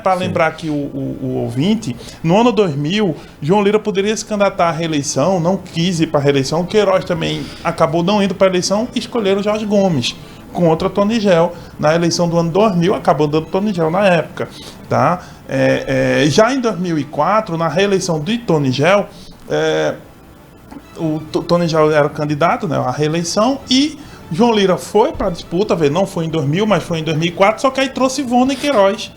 para lembrar aqui o ouvinte, no ano 2000, João Lira poderia se candidatar à reeleição, não quis ir para a reeleição, Queiroz também acabou não indo para a eleição e escolheram Jorge Gomes com outra Tony Gel. Na eleição do ano 2000, acabou dando Tony Gel na época. Tá? Já em 2004, na reeleição de Tony Gel, o Tony Gel era candidato, né, à reeleição, e João Lira foi para a disputa, não foi em 2000, mas foi em 2004, só que aí trouxe Ivone e Queiroz.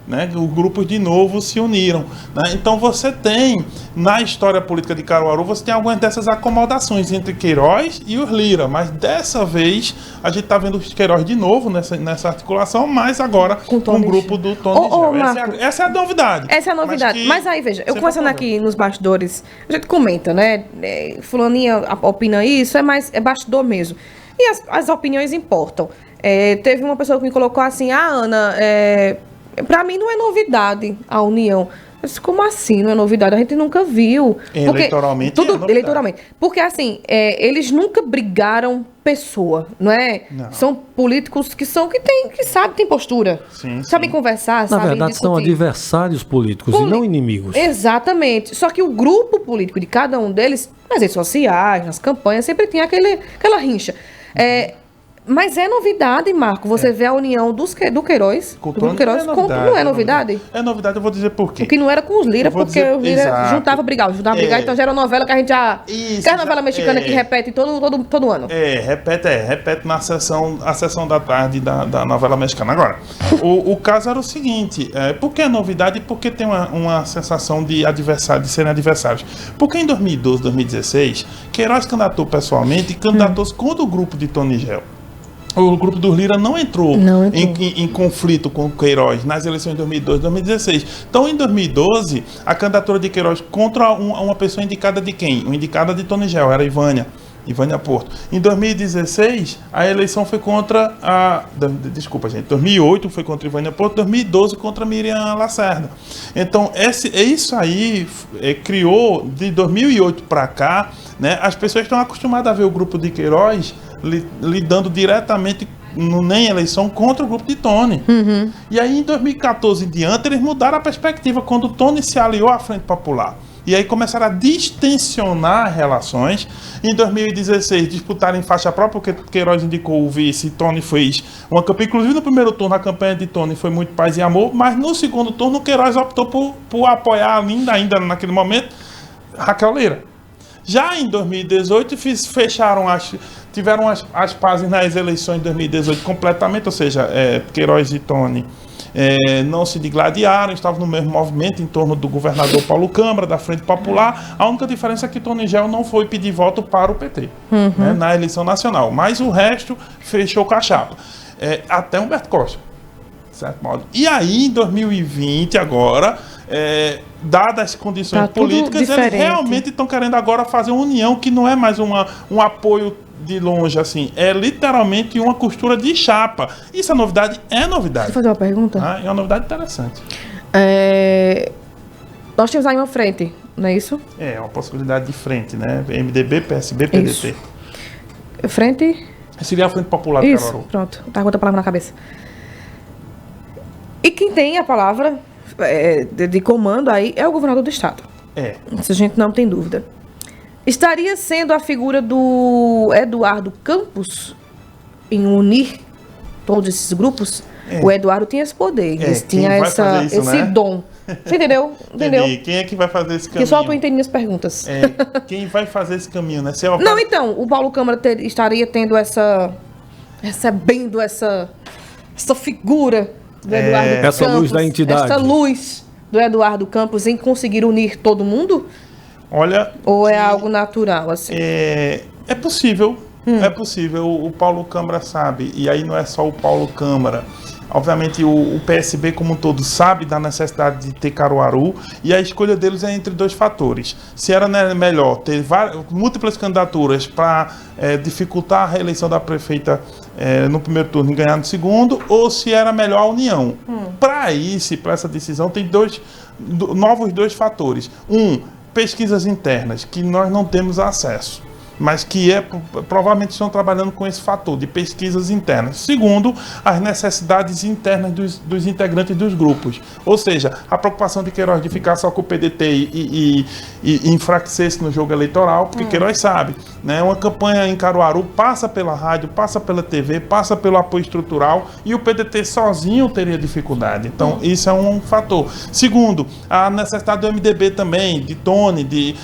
Né, os grupos de novo se uniram, né? Então você tem, na história política de Caruaru, você tem algumas dessas acomodações entre Queiroz e os Lira, mas dessa vez a gente está vendo os Queiroz de novo nessa articulação, mas agora com o grupo do Tony Gel. Essa é a novidade. Essa é a novidade. Mas aí, veja, eu conversando aqui nos bastidores, a gente comenta, né? Fulaninha opina isso, é bastidor mesmo. E as opiniões importam. Teve uma pessoa que me colocou assim, Ana, pra mim não é novidade a união. Eu disse, como assim não é novidade? A gente nunca viu. Eleitoralmente eleitoralmente. Porque assim, eles nunca brigaram pessoa, não é? Não. São políticos que sabem, tem postura. Sabem conversar, sabem discutir. Na verdade, são adversários políticos e não inimigos. Exatamente. Só que o grupo político de cada um deles, nas redes sociais, nas campanhas, sempre tinha aquela rincha. Mas é novidade, Marco. Você vê a união do Queiroz. Com o Do Tony Queiroz não é novidade? É novidade, eu vou dizer por quê. O que não era com os Lira, porque os Lira juntava brigar, então já era novela que a gente já... Isso, que é a novela mexicana que repete todo ano. Repete na a sessão da tarde da novela mexicana. Agora, o caso era o seguinte, por que é novidade? Porque tem uma sensação de serem adversários. Porque em 2012, 2016, Queiroz candidatou pessoalmente e candidatou-se contra o grupo de Tony Gel. O grupo do Lira não entrou. Em conflito com o Queiroz nas eleições de 2012 e 2016. Então, em 2012, a candidatura de Queiroz contra uma pessoa indicada de quem? Uma indicada de Tony Gel, era Ivânia Porto. Em 2016, a eleição foi contra Desculpa, gente. 2008 foi contra Ivânia Porto, 2012 contra Miriam Lacerda. Então, isso aí criou, de 2008 para cá, né, as pessoas estão acostumadas a ver o grupo de Queiroz lidando diretamente nem eleição contra o grupo de Tony. E aí em 2014 em diante eles mudaram a perspectiva quando o Tony se aliou à Frente Popular. E aí começaram a distensionar relações. Em 2016 disputaram em faixa própria, porque Queiroz indicou o vice e Tony fez uma campanha. Inclusive no primeiro turno a campanha de Tony foi muito paz e amor, mas no segundo turno Queiroz optou por apoiar ainda naquele momento Raquel Lira. Já em 2018 tiveram as pazes nas eleições de 2018 completamente, ou seja, Queiroz e Tony não se digladiaram, estavam no mesmo movimento em torno do governador Paulo Câmara, da Frente Popular. A única diferença é que Tony Gel não foi pedir voto para o PT né, na eleição nacional, mas o resto fechou com a chapa. Até Humberto Costa, de certo modo. E aí, em 2020, agora... dadas as condições políticas, eles realmente estão querendo agora fazer uma união que não é mais um apoio de longe, assim, é literalmente uma costura de chapa. Isso é novidade? É novidade. Deixa eu fazer uma pergunta. É uma novidade interessante. Nós temos aí uma frente, não é isso? É uma possibilidade de frente, né? MDB, PSB, PDT. Isso. Frente? Seria a Frente Popular do Isso, Caruaru. Pronto, tá com outra palavra na cabeça. E quem tem a palavra de comando aí é o governador do estado. Isso a gente não tem dúvida. Estaria sendo a figura do Eduardo Campos em unir todos esses grupos? O Eduardo tinha esse poder, tinha esse dom. Você entendeu? Quem é que vai fazer esse caminho? Que só eu tô entendendo as perguntas. Quem vai fazer esse caminho, né? Não, então, o Paulo Câmara estaria tendo recebendo essa figura do Eduardo Campos. Essa luz da entidade. Essa luz do Eduardo Campos em conseguir unir todo mundo? Olha... Ou é algo natural, assim? É possível. É possível. O Paulo Câmara sabe. E aí não é só o Paulo Câmara. Obviamente o PSB como um todo sabe da necessidade de ter Caruaru. E a escolha deles é entre dois fatores. Se era melhor ter múltiplas candidaturas para dificultar a reeleição da prefeita no primeiro turno e ganhar no segundo, ou se era melhor a união. Para essa decisão, tem novos dois fatores. Pesquisas internas, que nós não temos acesso, mas que provavelmente estão trabalhando com esse fator de pesquisas internas. Segundo, as necessidades internas dos integrantes dos grupos. Ou seja, a preocupação de Queiroz de ficar só com o PDT e enfraquecer-se no jogo eleitoral, porque Queiroz sabe, né, uma campanha em Caruaru passa pela rádio, passa pela TV, passa pelo apoio estrutural, e o PDT sozinho teria dificuldade. Então, isso é um fator. Segundo, a necessidade do MDB também, de Tony,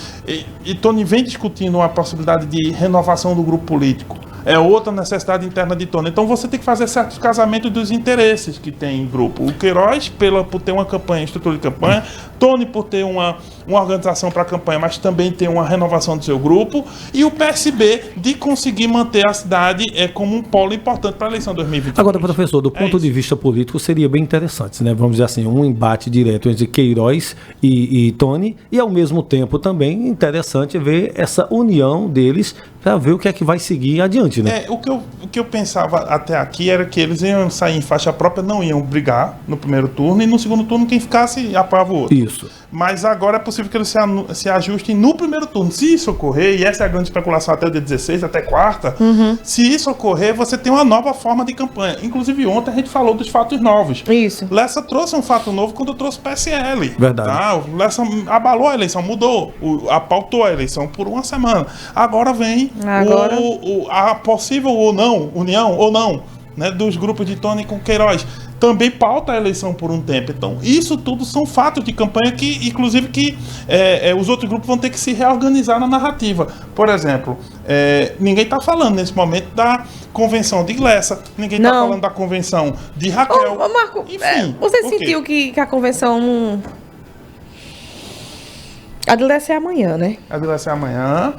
e Tony vem discutindo a possibilidade de renovação do grupo político. É outra necessidade interna de Tony. Então você tem que fazer certos casamentos dos interesses que tem em grupo. O Queiroz, por ter uma campanha, estrutura de campanha, Tony por ter uma organização para a campanha, mas também ter uma renovação do seu grupo, e o PSB de conseguir manter a cidade como um polo importante para a eleição de 2020. Agora, professor, do ponto de vista político, seria bem interessante, né? Vamos dizer assim, um embate direto entre Queiroz e Tony, e ao mesmo tempo também interessante ver essa união deles para ver o que é que vai seguir adiante, né? O que eu pensava até aqui era que eles iam sair em faixa própria, não iam brigar no primeiro turno, e no segundo turno quem ficasse apoiava o outro. Isso. Mas agora é possível que eles se ajustem no primeiro turno. Se isso ocorrer, e essa é a grande especulação até o dia 16, até quarta, se isso ocorrer, você tem uma nova forma de campanha. Inclusive ontem a gente falou dos fatos novos. Isso. Lessa trouxe um fato novo quando trouxe o PSL. Verdade. Tá? O Lessa abalou a eleição, mudou, pautou a eleição por uma semana. Agora vem a possível ou não, união ou não, né, dos grupos de Tony com Queiroz, também pauta a eleição por um tempo. Então, isso tudo são fatos de campanha que, inclusive, os outros grupos vão ter que se reorganizar na narrativa. Por exemplo, ninguém está falando nesse momento da convenção de Lessa, ninguém está falando da convenção de Raquel. Ô Marco, enfim, você sentiu que a convenção... A de Lessa é amanhã, né? A de Lessa é amanhã.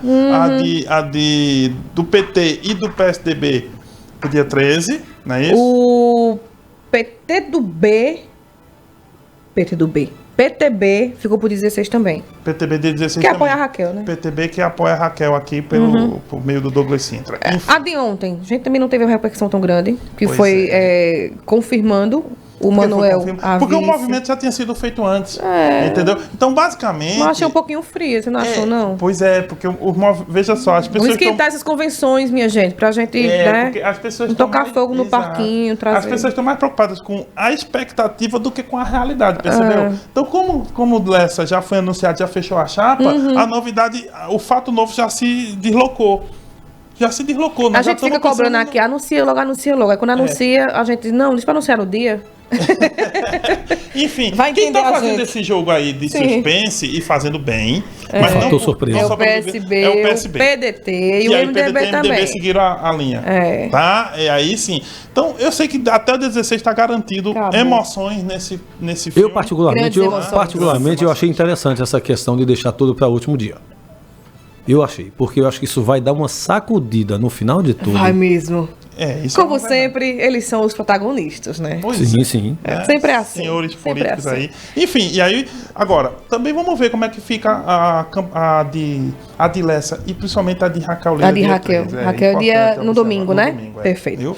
Do PT e do PSDB pro dia 13, não é isso? O PTB ficou por 16 também. PTB de 16 que também. apoia a Raquel, né? PTB que apoia a Raquel aqui por meio do Douglas Sintra. A de ontem, a gente também não teve uma repercussão tão grande, que Pois foi confirmando o Manuel Porque o vice. movimento já tinha sido feito antes, entendeu? Então, basicamente... Eu achei um pouquinho frio, você não achou, não? Pois é, porque veja só, as pessoas... Vamos esquentar essas convenções, minha gente, pra gente, porque as pessoas não tocar fogo no parquinho, trazer... As pessoas estão mais preocupadas com a expectativa do que com a realidade, percebeu? Então, como o Lessa já foi anunciado, já fechou a chapa, a novidade, o fato novo já se deslocou. Já se deslocou. A gente fica cobrando aqui, anuncia logo. Aí quando anuncia, a gente, não, diz pra anunciar no dia. Enfim, quem tá fazendo esse jogo aí de suspense e fazendo bem, mas não surpresa. É o PSB, o PDT e o MDB também. MDB seguiram a linha. Tá? E aí sim. Então, eu sei que até o 16 está garantido emoções nesse filme. Eu particularmente eu achei interessante essa questão de deixar tudo para o último dia. Eu achei, porque eu acho que isso vai dar uma sacudida no final de tudo. Vai mesmo. Isso como sempre, eles são os protagonistas, né? Sim. Sempre é assim. Senhores políticos aí. Enfim, e aí, agora, também vamos ver como é que fica a de Lessa e principalmente a de Raquel. A de Raquel. Raquel no domingo, né? Domingo, Perfeito.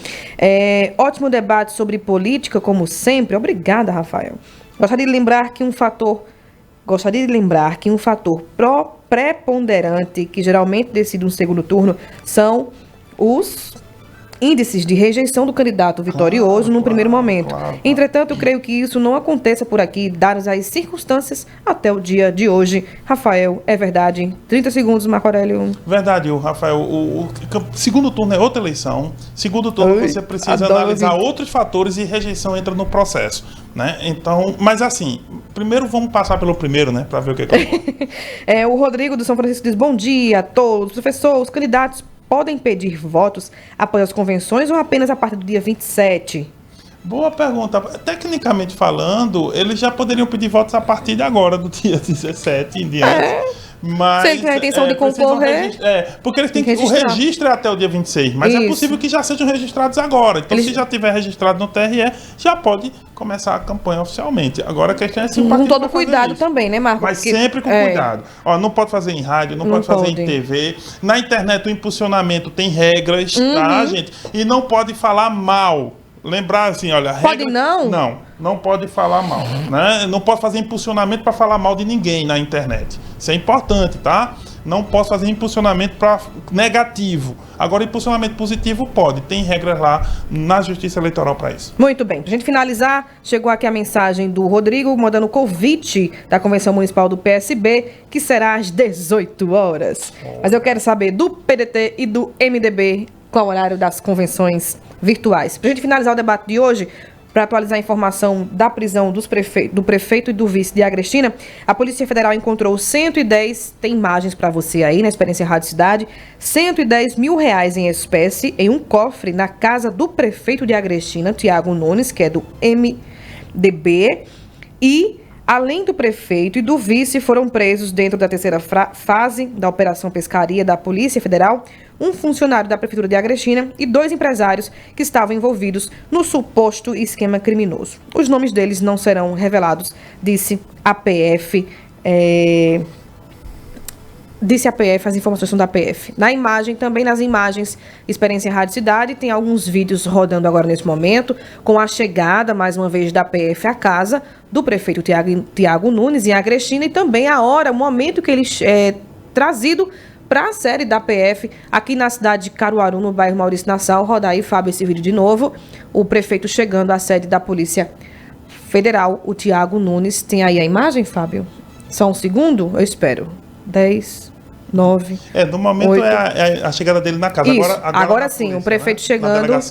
Ótimo debate sobre política, como sempre. Obrigada, Rafael. Gostaria de lembrar que um fator preponderante que geralmente decide um segundo turno são os índices de rejeição do candidato vitorioso no primeiro momento. Entretanto, eu creio que isso não aconteça por aqui, dadas as circunstâncias até o dia de hoje. Rafael, é verdade? 30 segundos, Marco Aurélio. Verdade, Rafael. O segundo turno é outra eleição. Segundo turno você precisa analisar outros fatores e rejeição entra no processo, né? Então, mas assim, primeiro vamos passar pelo primeiro, né? Para ver o que é. O Rodrigo do São Francisco diz: bom dia a todos. Professor, os candidatos podem pedir votos após as convenções ou apenas a partir do dia 27? Boa pergunta. Tecnicamente falando, eles já poderiam pedir votos a partir de agora, do dia 17 em diante. Mas, se ele tem a intenção de concorrer... porque eles têm que o registro é até o dia 26, mas é possível que já sejam registrados agora. Então, se já tiver registrado no TRE, já pode começar a campanha oficialmente. Agora a questão é se o partido com todo cuidado também, né, Marcos? Mas sempre com cuidado. Ó, não pode fazer em rádio, não pode fazer em TV. Na internet, o impulsionamento tem regras, tá, gente? E não pode falar mal. Lembrar assim, olha... Pode não? Não pode falar mal, né? Não pode fazer impulsionamento para falar mal de ninguém na internet. Isso é importante, tá? Não posso fazer impulsionamento para negativo. Agora, impulsionamento positivo pode. Tem regras lá na Justiça Eleitoral para isso. Muito bem. Para a gente finalizar, chegou aqui a mensagem do Rodrigo mandando o convite da Convenção Municipal do PSB, que será às 18 horas. Mas eu quero saber do PDT e do MDB qual o horário das convenções virtuais. Para a gente finalizar o debate de hoje, para atualizar a informação da prisão do prefeito e do vice de Agrestina, a Polícia Federal encontrou 110, tem imagens para você aí na Experiência Rádio Cidade, R$110 mil em espécie em um cofre na casa do prefeito de Agrestina, Tiago Nunes, que é do MDB, e além do prefeito e do vice, foram presos dentro da terceira fase da Operação Pescaria da Polícia Federal, um funcionário da Prefeitura de Agrestina e 2 empresários que estavam envolvidos no suposto esquema criminoso. Os nomes deles não serão revelados, disse a PF. Disse a PF, as informações são da PF. Na imagem, também nas imagens, Experiência Rádio Cidade, tem alguns vídeos rodando agora nesse momento, com a chegada, mais uma vez, da PF à casa do prefeito Tiago Nunes, em Agrestina, e também a hora, o momento que ele é trazido para a sede da PF, aqui na cidade de Caruaru, no bairro Maurício Nassau. Roda aí, Fábio, esse vídeo de novo. O prefeito chegando à sede da Polícia Federal, o Tiago Nunes. Tem aí a imagem, Fábio? Só um segundo? Eu espero. 10... 9. No momento 8. é a chegada dele na casa. Isso. Agora na sim, polícia, o prefeito né? chegando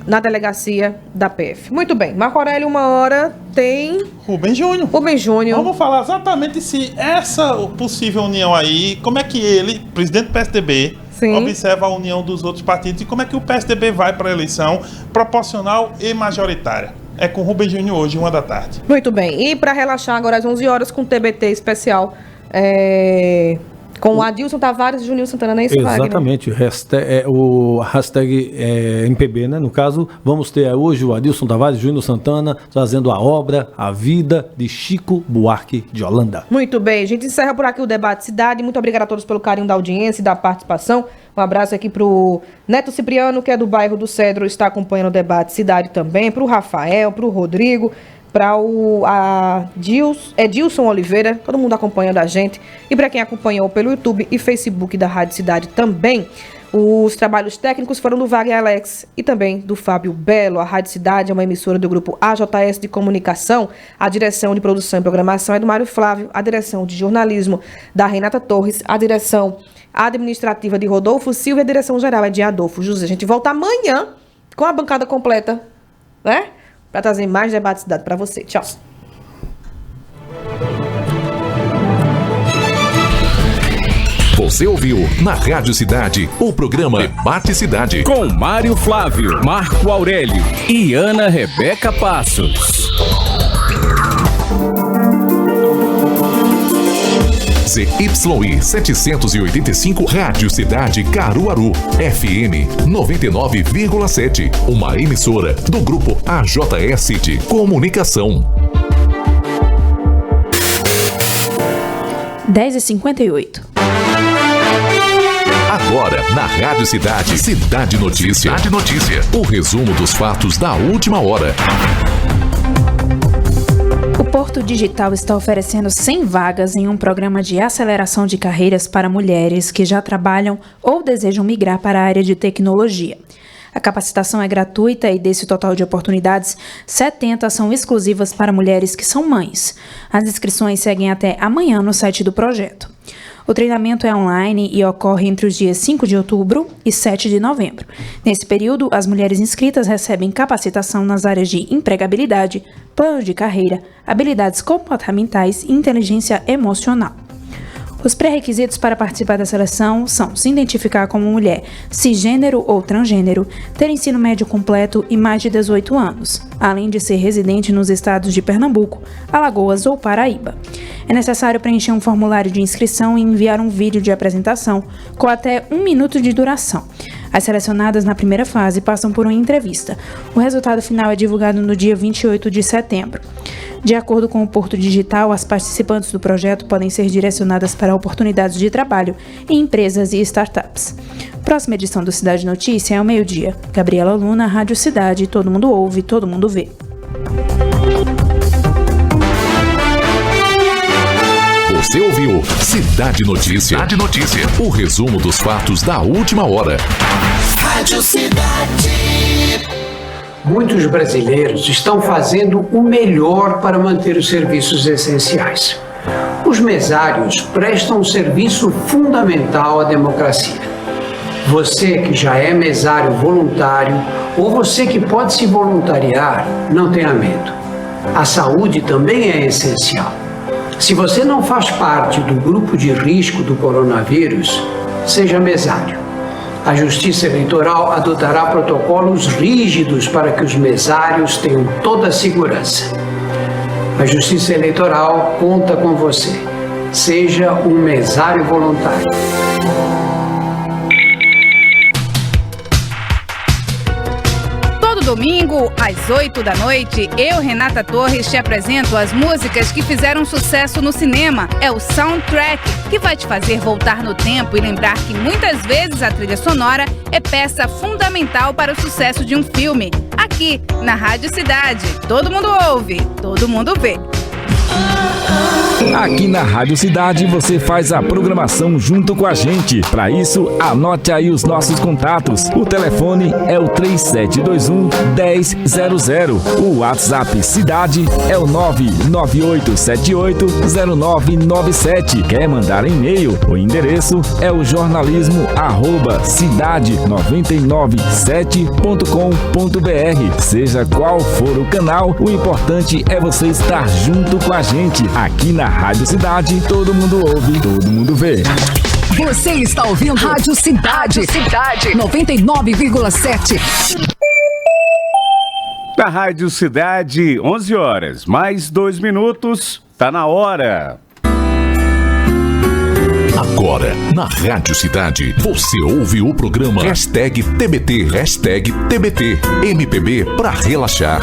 na delegacia da PF. Muito bem, Marco Aurélio, 1h tem... Rubem Júnior. Vamos falar exatamente se essa possível união aí, como é que ele, presidente do PSDB, observa a união dos outros partidos e como é que o PSDB vai para a eleição proporcional e majoritária. É com Rubem Júnior hoje, 1h. Muito bem. E para relaxar agora às 11 horas com o TBT especial com o Adilson Tavares e Juninho Santana, não é isso, Exatamente. O hashtag MPB, né? No caso, vamos ter hoje o Adilson Tavares e Juninho Santana trazendo a obra, a vida de Chico Buarque de Holanda. Muito bem. A gente encerra por aqui o Debate Cidade. Muito obrigada a todos pelo carinho da audiência e da participação. Um abraço aqui pro Neto Cipriano, que é do bairro do Cedro, está acompanhando o Debate Cidade também, pro Rafael, pro Rodrigo, para o Edilson Oliveira, todo mundo acompanhando a gente, e para quem acompanhou pelo YouTube e Facebook da Rádio Cidade também. Os trabalhos técnicos foram do Wagner Alex e também do Fábio Belo. A Rádio Cidade é uma emissora do grupo AJS de Comunicação. A direção de produção e programação é do Mário Flávio, a direção de jornalismo da Renata Torres, a direção administrativa de Rodolfo Silva e a direção geral é de Adolfo José. A gente volta amanhã com a bancada completa, né? Para trazer mais Debate Cidade para você. Tchau. Você ouviu na Rádio Cidade o programa Debate Cidade com Mário Flávio, Marco Aurélio e Ana Rebeca Passos. ZYI 785 Rádio Cidade Caruaru, FM 99,7. Uma emissora do grupo AJS de Comunicação. 10h58. Agora, na Rádio Cidade, Cidade Notícia. Cidade Notícia. O resumo dos fatos da última hora. O Porto Digital está oferecendo 100 vagas em um programa de aceleração de carreiras para mulheres que já trabalham ou desejam migrar para a área de tecnologia. A capacitação é gratuita e desse total de oportunidades, 70 são exclusivas para mulheres que são mães. As inscrições seguem até amanhã no site do projeto. O treinamento é online e ocorre entre os dias 5 de outubro e 7 de novembro. Nesse período, as mulheres inscritas recebem capacitação nas áreas de empregabilidade, plano de carreira, habilidades comportamentais e inteligência emocional. Os pré-requisitos para participar da seleção são se identificar como mulher cisgênero ou transgênero, ter ensino médio completo e mais de 18 anos, além de ser residente nos estados de Pernambuco, Alagoas ou Paraíba. É necessário preencher um formulário de inscrição e enviar um vídeo de apresentação com até 1 minuto de duração. As selecionadas na primeira fase passam por uma entrevista. O resultado final é divulgado no dia 28 de setembro. De acordo com o Porto Digital, as participantes do projeto podem ser direcionadas para oportunidades de trabalho em empresas e startups. Próxima edição do Cidade Notícia é ao meio-dia. Gabriela Luna, Rádio Cidade, todo mundo ouve, todo mundo vê. Você ouviu Cidade Notícia. Cidade Notícia. O resumo dos fatos da última hora. Rádio Cidade. Muitos brasileiros estão fazendo o melhor para manter os serviços essenciais. Os mesários prestam um serviço fundamental à democracia. Você que já é mesário voluntário ou você que pode se voluntariar, não tenha medo. A saúde também é essencial. Se você não faz parte do grupo de risco do coronavírus, seja mesário. A Justiça Eleitoral adotará protocolos rígidos para que os mesários tenham toda a segurança. A Justiça Eleitoral conta com você. Seja um mesário voluntário. Domingo, às 8 da noite, eu, Renata Torres, te apresento as músicas que fizeram sucesso no cinema. É o Soundtrack, que vai te fazer voltar no tempo e lembrar que muitas vezes a trilha sonora é peça fundamental para o sucesso de um filme. Aqui, na Rádio Cidade. Todo mundo ouve, todo mundo vê. Aqui na Rádio Cidade você faz a programação junto com a gente. Para isso, anote aí os nossos contatos. O telefone é o 3721-1000. O WhatsApp Cidade é o 998780997. Quer mandar e-mail? O endereço é o jornalismo@cidade997.com.br. Seja qual for o canal, o importante é você estar junto com a gente. Aqui na Rádio Cidade, todo mundo ouve, todo mundo vê. Você está ouvindo Rádio Cidade. 99,7. Da Rádio Cidade, 11 horas, mais 2 minutos, tá na hora. Agora, na Rádio Cidade, você ouve o programa #TBT, #TBT, MPB pra relaxar.